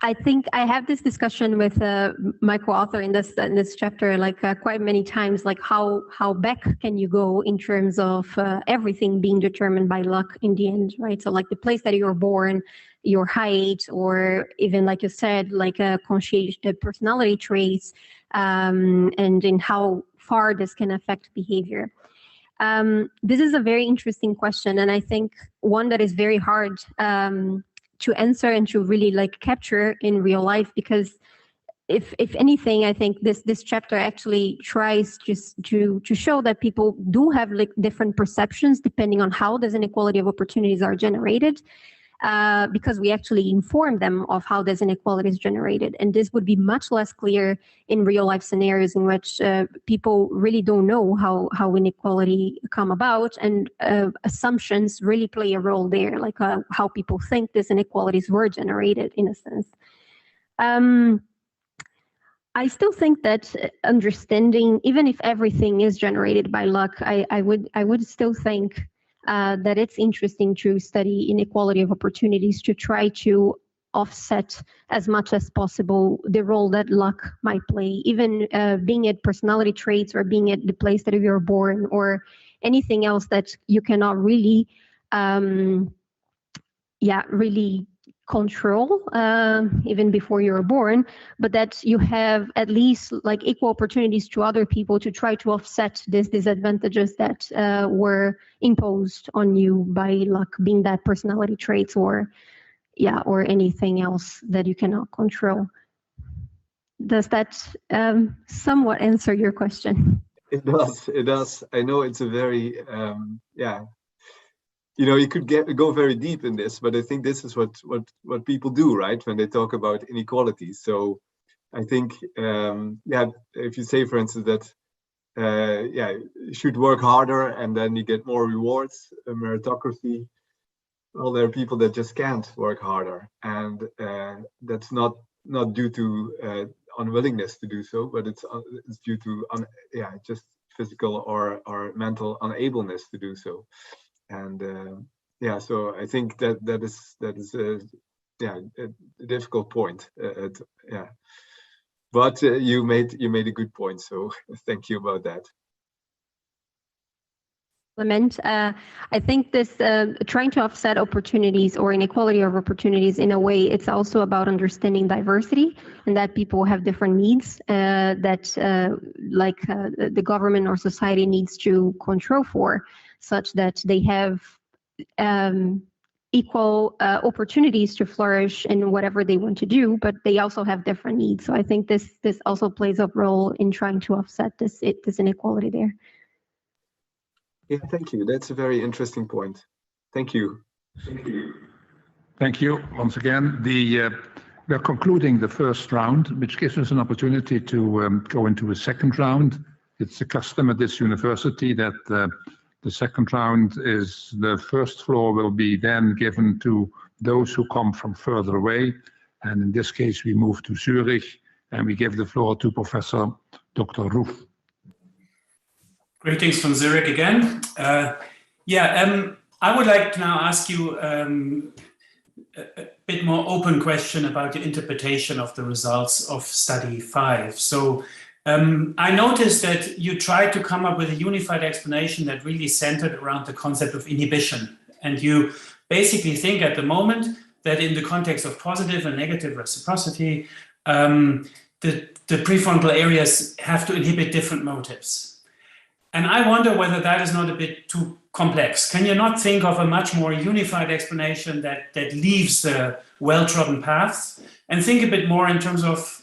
I think I have this discussion with my co-author in this chapter, like quite many times, like how back can you go in terms of everything being determined by luck in the end, right? So like the place that you're born, your height, or even like you said, like personality traits, and in how far this can affect behavior. This is a very interesting question, and I think one that is very hard to answer and to really like capture in real life, because if anything, I think this chapter actually tries just to show that people do have like different perceptions depending on how this inequality of opportunities are generated, because we actually inform them of how this inequality is generated. And this would be much less clear in real life scenarios in which people really don't know how inequality come about, and assumptions really play a role there, like how people think these inequalities were generated in a sense. I still think that understanding, even if everything is generated by luck, I would still think that it's interesting to study inequality of opportunities to try to offset as much as possible the role that luck might play, even being it personality traits or being it the place that you're born or anything else that you cannot really, really control even before you're born, but that you have at least like equal opportunities to other people to try to offset these disadvantages that were imposed on you by luck, being that personality traits or anything else that you cannot control. Does that somewhat answer your question? It does. I know it's a very you could go very deep in this, but I think this is what people do, right, when they talk about inequality. So I think, if you say, for instance, that you should work harder and then you get more rewards, meritocracy, well, there are people that just can't work harder, and that's not due to unwillingness to do so, but it's due to just physical or mental unableness to do so. And so I think that is a difficult point. But you made a good point, so thank you about that. I think this trying to offset opportunities or inequality of opportunities in a way, it's also about understanding diversity and that people have different needs that the government or society needs to control for, such that they have equal opportunities to flourish in whatever they want to do, but they also have different needs. So I think this also plays a role in trying to offset this inequality there. Yeah, thank you. That's a very interesting point. Thank you. Thank you once again. We're concluding the first round, which gives us an opportunity to go into a second round. It's a custom at this university that the second round is the first floor will be then given to those who come from further away. And in this case, we move to Zurich and we give the floor to Professor Dr. Ruf. Greetings from Zurich again. I would like to now ask you a bit more open question about the interpretation of the results of study 5. So I noticed that you tried to come up with a unified explanation that really centered around the concept of inhibition. And you basically think at the moment that in the context of positive and negative reciprocity, the prefrontal areas have to inhibit different motives. And I wonder whether that is not a bit too complex. Can you not think of a much more unified explanation that leaves the well-trodden paths and think a bit more in terms of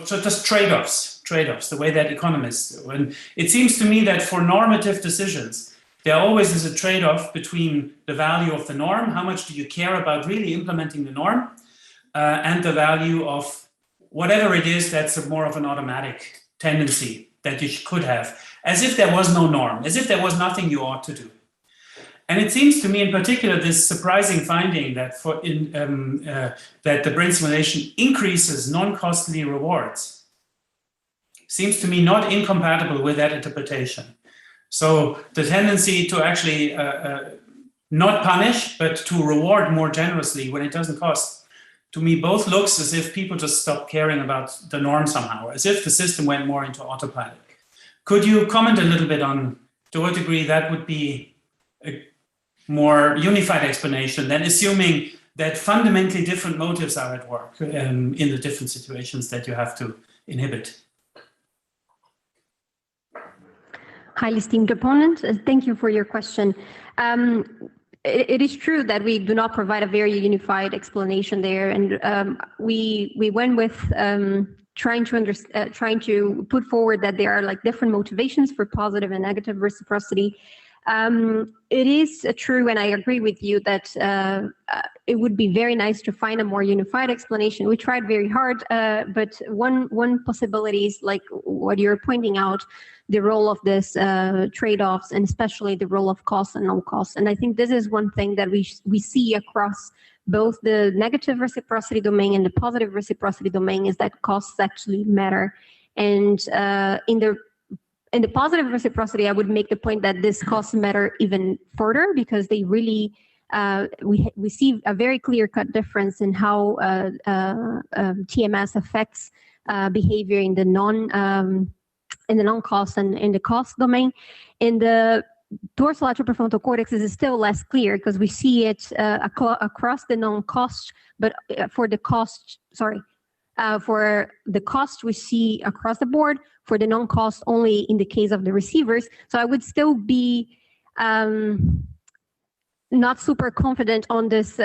just trade-offs, the way that economists do? And it seems to me that for normative decisions, there always is a trade-off between the value of the norm, how much do you care about really implementing the norm, and the value of whatever it is that's more of an automatic tendency that you could have, as if there was no norm, as if there was nothing you ought to do. And it seems to me in particular this surprising finding that that the brain simulation increases non-costly rewards seems to me not incompatible with that interpretation. So the tendency to actually not punish, but to reward more generously when it doesn't cost to me, both looks as if people just stopped caring about the norm somehow, as if the system went more into autopilot. Could you comment a little bit on, to what degree that would be a more unified explanation than assuming that fundamentally different motives are at work in the different situations that you have to inhibit? Highly esteemed opponent, thank you for your question. It is true that we do not provide a very unified explanation there, and we went with trying to put forward that there are like different motivations for positive and negative reciprocity. It is true, and I agree with you that it would be very nice to find a more unified explanation. We tried very hard, but one possibility is like what you're pointing out, the role of this trade-offs, and especially the role of costs and non-costs. And I think this is one thing that we see across both the negative reciprocity domain and the positive reciprocity domain, is that costs actually matter. And in the positive reciprocity, I would make the point that this costs matter even further, because they really we see a very clear-cut difference in how TMS affects behavior in the non-cost and in the cost domain. In the dorsal lateral prefrontal cortex is still less clear, because we see it across the non-cost, but for the cost, for the cost we see across the board, for the non-cost only in the case of the receivers. So I would still be not super confident on this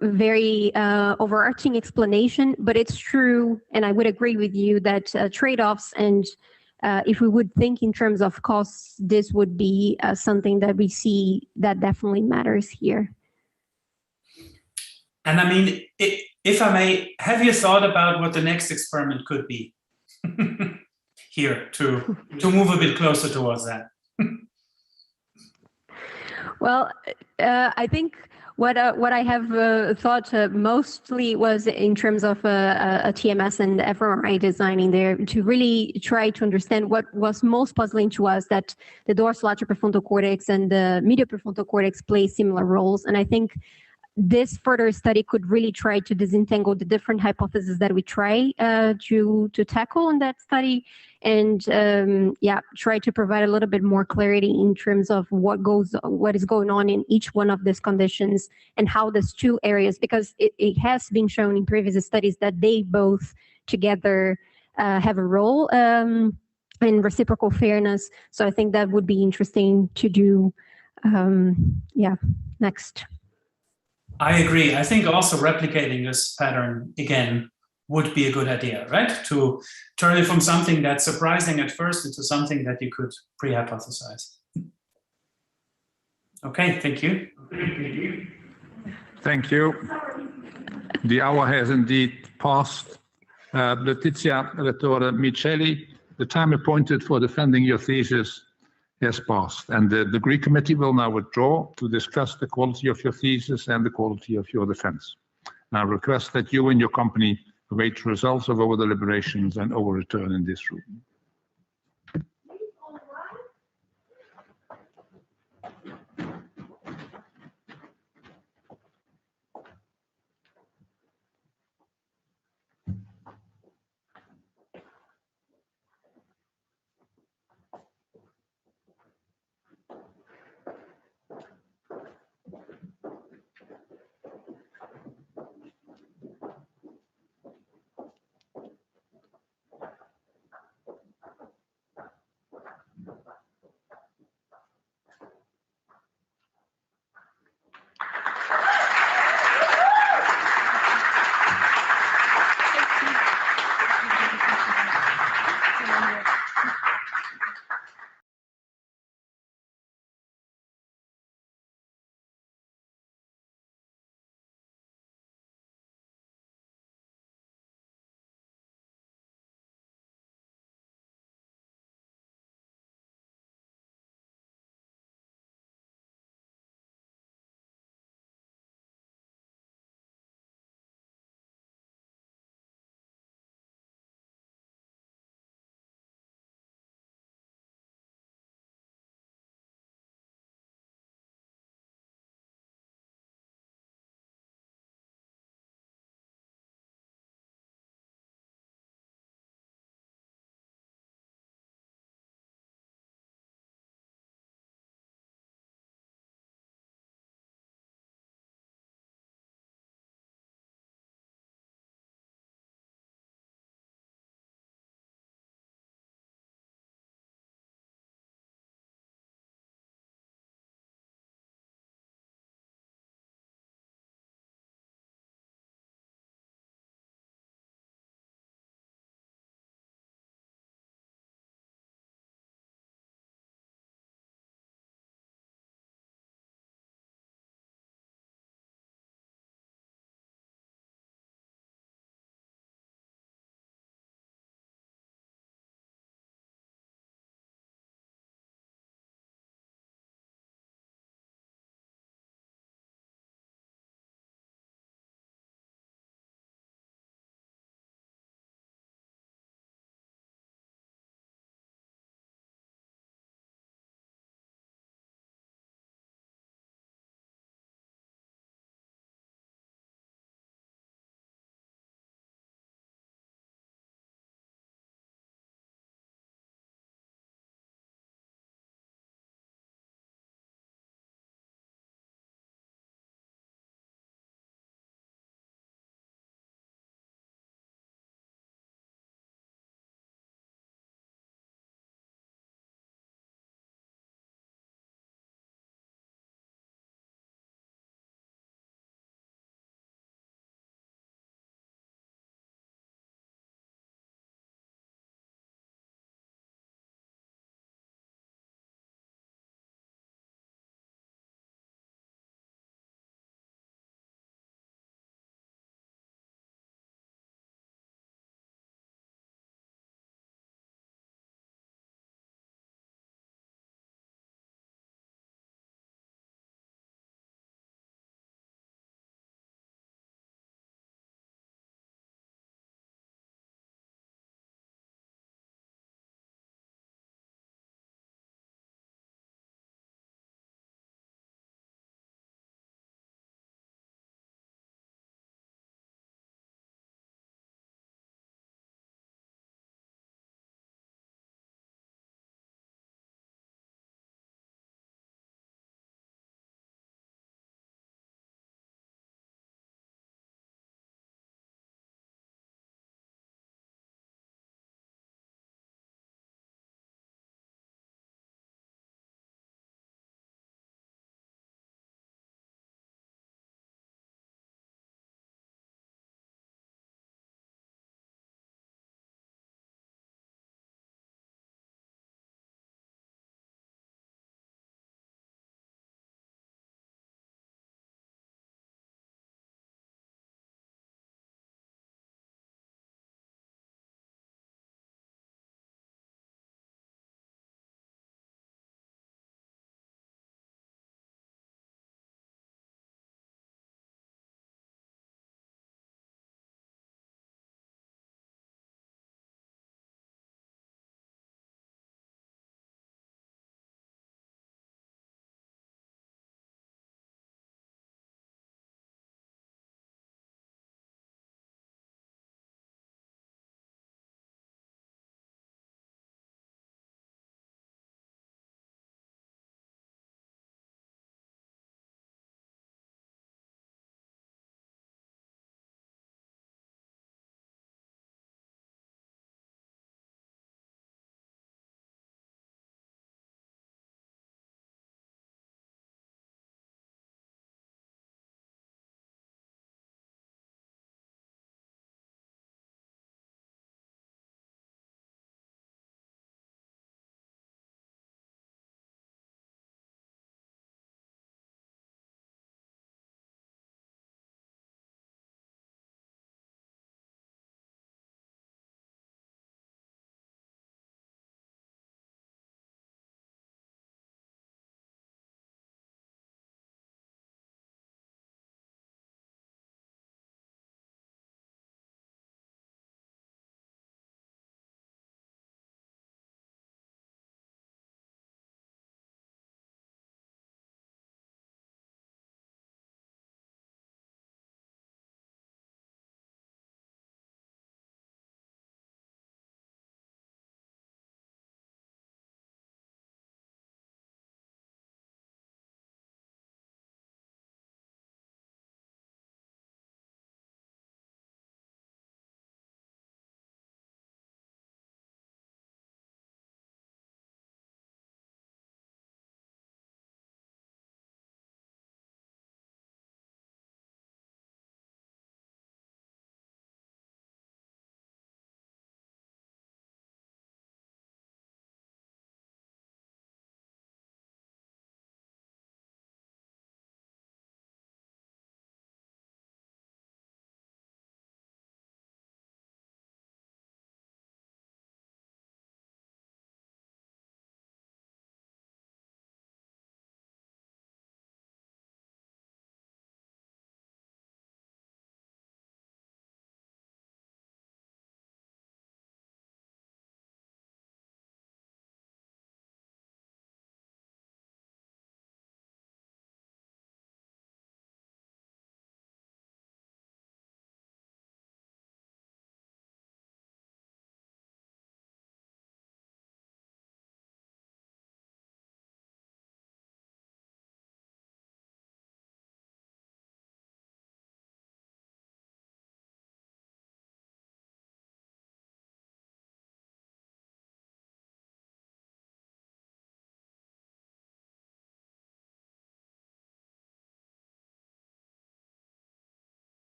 very overarching explanation, but it's true, and I would agree with you that trade-offs, and if we would think in terms of costs, this would be something that we see that definitely matters here. And I mean, if I may, have you thought about what the next experiment could be here to move a bit closer towards that? Well, I think what I have thought mostly was in terms of a TMS and fMRI designing there, to really try to understand what was most puzzling to us, that the dorsolateral prefrontal cortex and the medial prefrontal cortex play similar roles. And I think this further study could really try to disentangle the different hypotheses that we try to tackle in that study, and try to provide a little bit more clarity in terms of what is going on in each one of these conditions, and how these two areas, because it has been shown in previous studies that they both together have a role in reciprocal fairness. So I think that would be interesting to do next. I agree. I think also replicating this pattern again would be a good idea, right? To turn it from something that's surprising at first into something that you could pre-hypothesize. Okay, thank you. Thank you. The hour has indeed passed. Leticia Rettore Micheli, the time appointed for defending your thesis has passed, and the degree committee will now withdraw to discuss the quality of your thesis and the quality of your defense. I request that you and your company await results of our deliberations and our return in this room.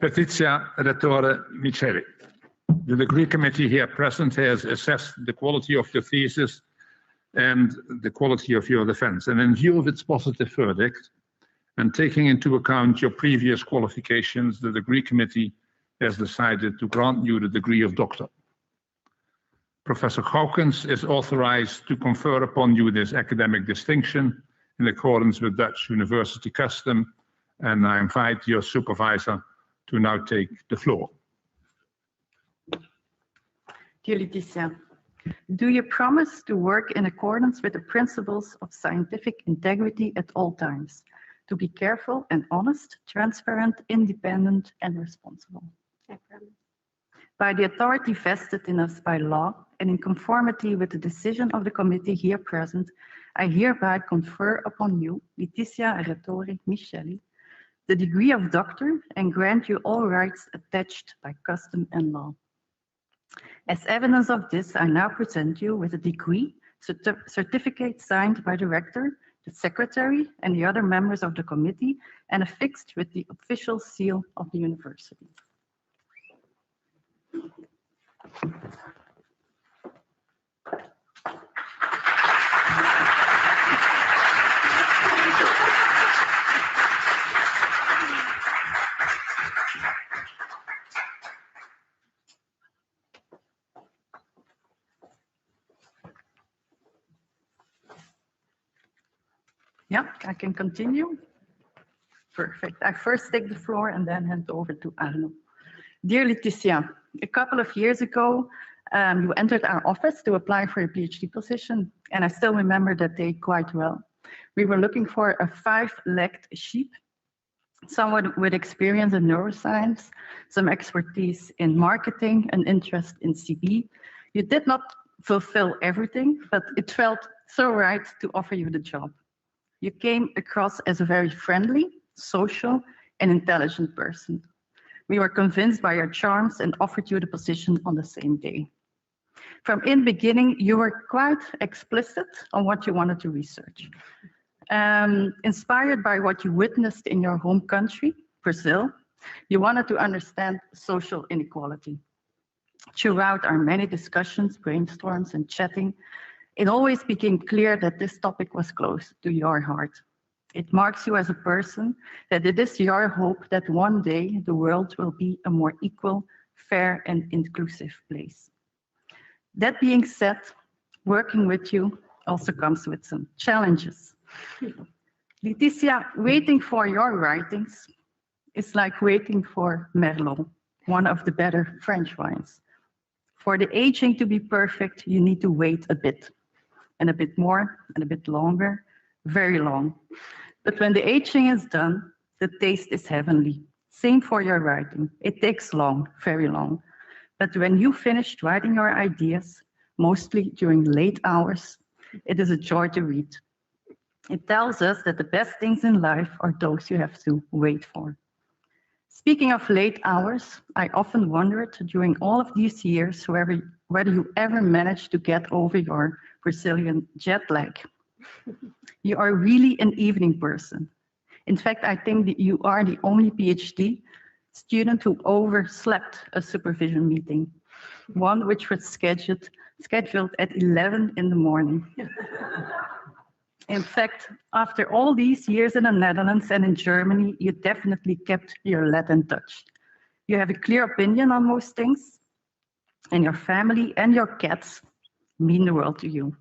Leticia Rettore Micheli. The degree committee here present has assessed the quality of your thesis and the quality of your defense. And in view of its positive verdict, and taking into account your previous qualifications, the degree committee has decided to grant you the degree of doctor. Professor Gaukens is authorized to confer upon you this academic distinction in accordance with Dutch university custom, and I invite your supervisor to now take the floor. Dear Leticia, do you promise to work in accordance with the principles of scientific integrity at all times, to be careful and honest, transparent, independent, and responsible? I promise. By the authority vested in us by law and in conformity with the decision of the committee here present, I hereby confer upon you, Leticia Rettore Micheli, the degree of doctor and grant you all rights attached by custom and law. As evidence of this, I now present you with a degree certificate signed by the rector, the secretary, and the other members of the committee, and affixed with the official seal of the university. Yeah, I can continue. Perfect. I first take the floor and then hand over to Arno. Dear Leticia, a couple of years ago, you entered our office to apply for a PhD position, and I still remember that day quite well. We were looking for a 5-legged sheep, someone with experience in neuroscience, some expertise in marketing, an interest in CB. You did not fulfill everything, but it felt so right to offer you the job. You came across as a very friendly, social, and intelligent person. We were convinced by your charms and offered you the position on the same day. From in beginning, you were quite explicit on what you wanted to research. Inspired by what you witnessed in your home country, Brazil, you wanted to understand social inequality. Throughout our many discussions, brainstorms, and chatting, it always became clear that this topic was close to your heart. It marks you as a person, that it is your hope that one day the world will be a more equal, fair, and inclusive place. That being said, working with you also comes with some challenges. Leticia, waiting for your writings is like waiting for Merlot, one of the better French wines. For the aging to be perfect, you need to wait a bit, and a bit more, and a bit longer, very long. But when the aging is done, the taste is heavenly. Same for your writing. It takes long, very long. But when you finished writing your ideas, mostly during late hours, it is a joy to read. It tells us that the best things in life are those you have to wait for. Speaking of late hours, I often wondered during all of these years whether you ever managed to get over your Brazilian jet lag. You are really an evening person. In fact, I think that you are the only PhD student who overslept a supervision meeting, one which was scheduled at 11 in the morning. In fact, after all these years in the Netherlands and in Germany, you definitely kept your Latin touch. You have a clear opinion on most things, and your family and your cats mean the world to you.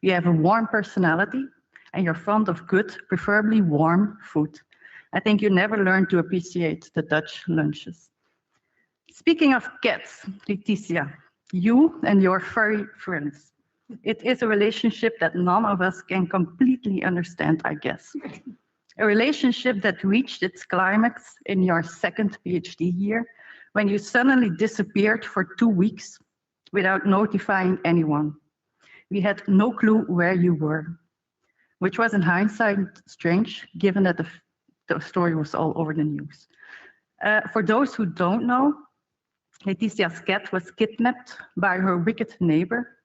You have a warm personality, and you're fond of good, preferably warm food. I think you never learned to appreciate the Dutch lunches. Speaking of cats, Leticia, you and your furry friends. It is a relationship that none of us can completely understand, I guess. A relationship that reached its climax in your second PhD year, when you suddenly disappeared for 2 weeks without notifying anyone. We had no clue where you were, which was in hindsight strange, given that the story was all over the news. For those who don't know, Leticia's cat was kidnapped by her wicked neighbor,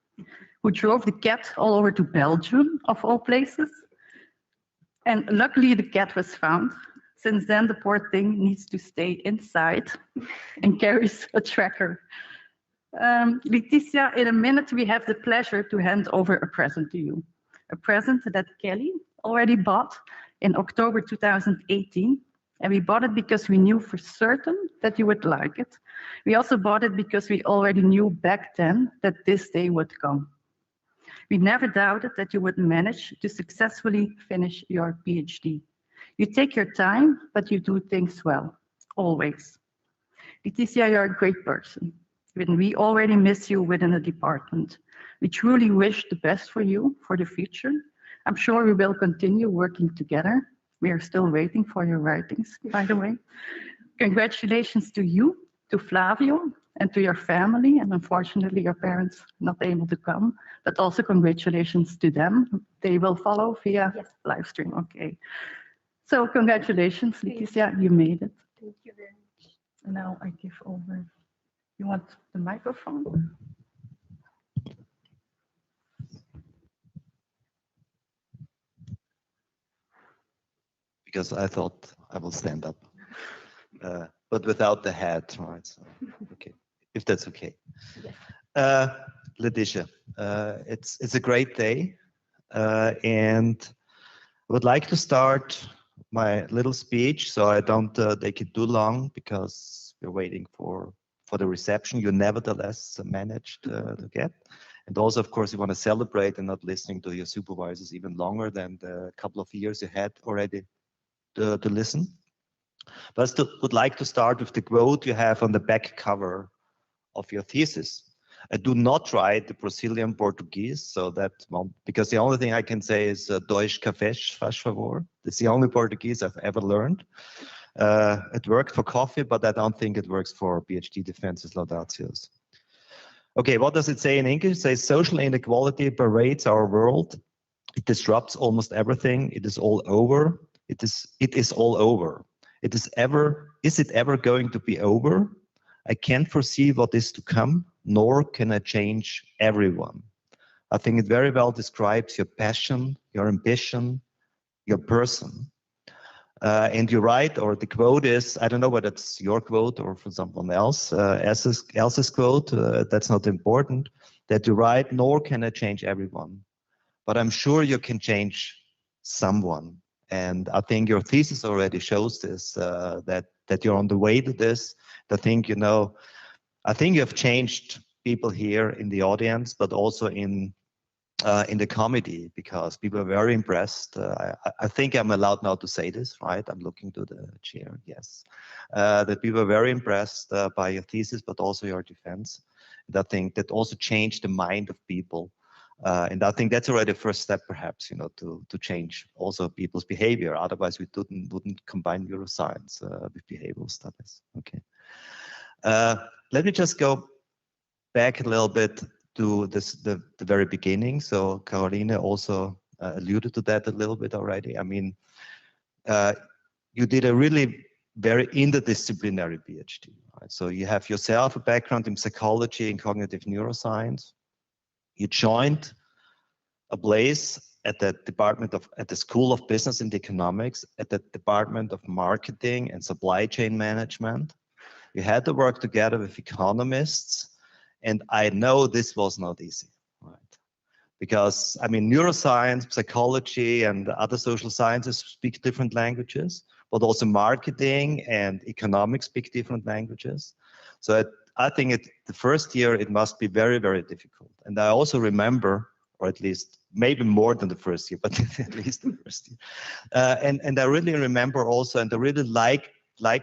who drove the cat all over to Belgium, of all places. And luckily the cat was found, Since then, the poor thing needs to stay inside and carries a tracker. Leticia, in a minute, we have the pleasure to hand over a present to you. A present that Kelly already bought in October 2018. And we bought it because we knew for certain that you would like it. We also bought it because we already knew back then that this day would come. We never doubted that you would manage to successfully finish your PhD. You take your time, but you do things well, always. Leticia, you're a great person. We already miss you within the department. We truly wish the best for you for the future. I'm sure we will continue working together. We are still waiting for your writings, by the way. Congratulations to you, to Flavio, and to your family. And unfortunately, your parents not able to come, but also congratulations to them. They will follow via live stream. Okay. So congratulations, Leticia, you made it. Thank you very much. And now I give over. You want the microphone? Because I thought I will stand up, but without the hat, right? So, okay, if that's okay. Yes. Leticia, it's a great day, and I would like to start my little speech, so I don't take it too long because we're waiting for the reception you nevertheless managed to get. And also, of course, you want to celebrate and not listening to your supervisors even longer than the couple of years you had already to listen. But I still would like to start with the quote you have on the back cover of your thesis. I do not write the Brazilian Portuguese, so that won't, because the only thing I can say is Dois cafés, faz favor. That's the only Portuguese I've ever learned. It worked for coffee, but I don't think it works for PhD defenses laudatios. Okay, what does it say in English? It says social inequality pervades our world. It disrupts almost everything. It is all over. It is all over. Is it ever going to be over? I can't foresee what is to come, nor can I change everyone. I think it very well describes your passion, your ambition, your person. And you're right, or the quote is, I don't know whether it's your quote or from someone else's quote, that's not important, that you write, nor can I change everyone. But I'm sure you can change someone. And I think your thesis already shows this, that you're on the way to this. I think, you have changed people here in the audience, but also in the committee, because people are very impressed. I think I'm allowed now to say this, right? I'm looking to the chair, yes. That people are very impressed by your thesis, but also your defense. And I think that also changed the mind of people. And I think that's already the first step, perhaps, to change also people's behavior. Otherwise, we wouldn't combine neuroscience with behavioral studies. Okay. Let me just go back a little bit to the very beginning. So Caroline also alluded to that a little bit already. I mean, you did a really very interdisciplinary PhD. Right? So you have yourself a background in psychology and cognitive neuroscience. You joined a place at the School of Business and Economics, at the Department of Marketing and Supply Chain Management. You had to work together with economists, and I know this was not easy, right? Because, I mean, neuroscience, psychology, and other social sciences speak different languages, but also marketing and economics speak different languages. So I think the first year, it must be very, very difficult. And I also remember, or at least maybe more than the first year, but at least the first year. And I really remember also, and I really liked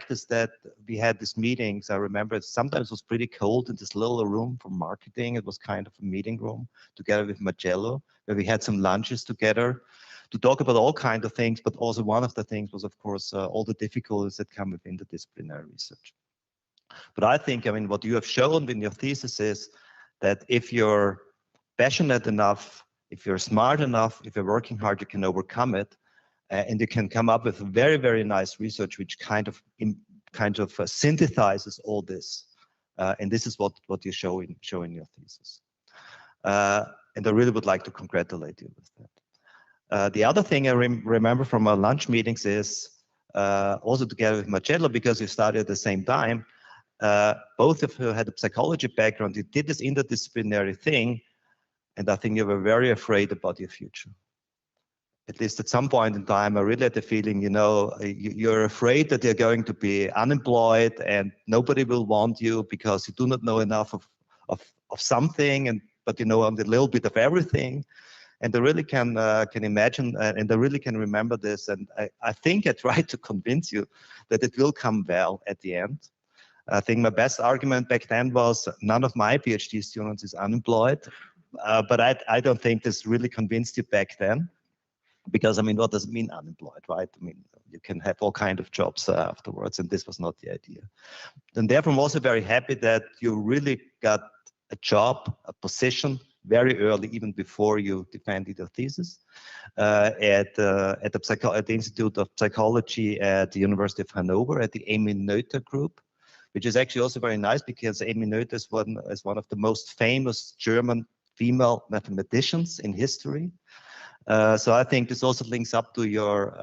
this, that we had these meetings. I remember sometimes it was pretty cold in this little room for marketing. It was kind of a meeting room together with Magello, where we had some lunches together to talk about all kinds of things. But also one of the things was, of course, all the difficulties that come with interdisciplinary research. But I think, I mean, what you have shown in your thesis is that if you're passionate enough, if you're smart enough, if you're working hard, you can overcome it. And you can come up with very, very nice research, which kind of synthesizes all this. And this is what you show in your thesis. And I really would like to congratulate you with that. The other thing I remember from our lunch meetings is also together with Marcello, because we started at the same time. Both of you had a psychology background. You did this interdisciplinary thing, and I think you were very afraid about your future. At least at some point in time, I really had the feeling, you know, you're afraid that you're going to be unemployed and nobody will want you because you do not know enough of something, but you know a little bit of everything. And I really can imagine, and I really can remember this. And I think I tried to convince you that it will come well at the end. I think my best argument back then was none of my PhD students is unemployed, but I don't think this really convinced you back then. Because, I mean, what does it mean unemployed, right? I mean, you can have all kinds of jobs afterwards, and this was not the idea. And therefore, I'm also very happy that you really got a job, a position, very early, even before you defended your thesis, at the Institute of Psychology at the University of Hanover, at the Amy Noether group, which is actually also very nice because Amy Noether is one of the most famous German female mathematicians in history. So I think this also links up to your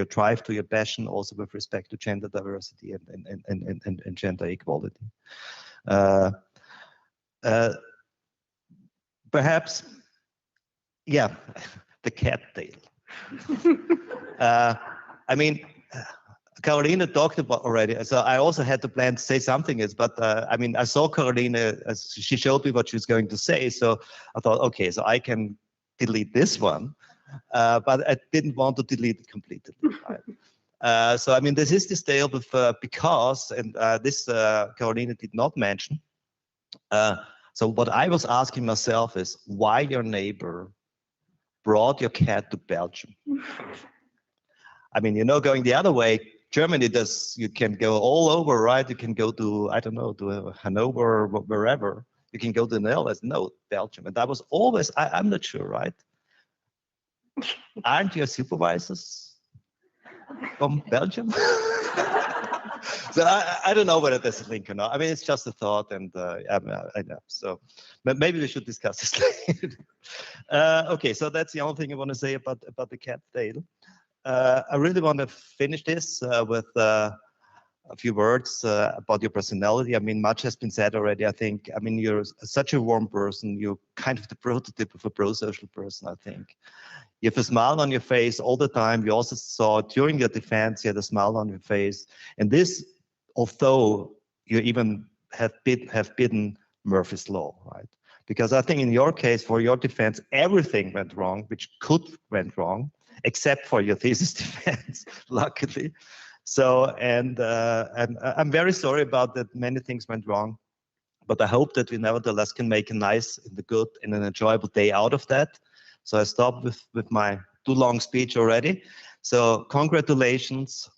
drive, to your passion, also with respect to gender diversity and gender equality. Perhaps, yeah, the cat tail. I mean, Carolina talked about already, so I also had to plan to say something. But I mean, I saw Carolina as she showed me what she was going to say, so I thought, okay, so I can delete this one, but I didn't want to delete it completely. Right? So I mean, this is this tale with because, and this Carolina did not mention. So what I was asking myself is why your neighbor brought your cat to Belgium. I mean, you know, going the other way, Germany does, you can go all over, right? You can go to, I don't know, to Hanover or wherever. You can go to the Netherlands. No, Belgium. And I was always, I'm not sure, right? Aren't your supervisors from Belgium? So I don't know whether there's a link or not. I mean, it's just a thought, and I know. So maybe we should discuss this later. Okay, so that's the only thing I want to say about the cat tail. I really want to finish this with a few words about your personality. I mean, much has been said already. I think, I mean, you're such a warm person. You're kind of the prototype of a pro-social person, I think. You have a smile on your face all the time. You also saw during your defense, you had a smile on your face. And this, although you even have bidden Murphy's Law, right? Because I think in your case, for your defense, everything went wrong, which went wrong, except for your thesis defense, luckily. So, and I'm very sorry about that. Many things went wrong, but I hope that we nevertheless can make a nice and a good and an enjoyable day out of that. So I stopped with my too long speech already. So congratulations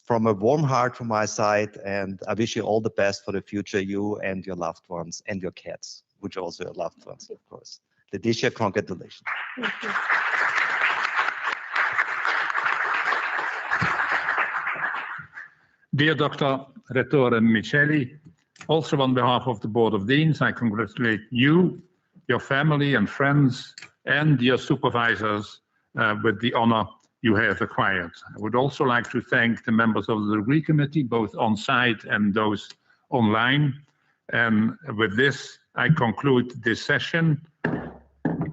from a warm heart from my side, and I wish you all the best for the future, you and your loved ones and your cats, which are also your loved ones, of course. Leticia, congratulations. Thank you. Dear Dr. Rettore Micheli, also on behalf of the Board of Deans, I congratulate you, your family and friends, and your supervisors with the honor you have acquired. I would also like to thank the members of the degree committee, both on site and those online. And with this, I conclude this session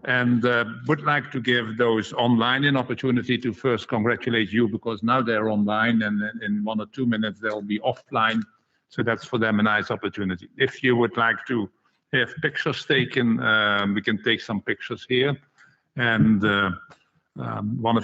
and would like to give those online an opportunity to first congratulate you, because now they're online and in 1 or 2 minutes they'll be offline. So that's for them a nice opportunity. If you would like to have pictures taken, we can take some pictures here. And one of your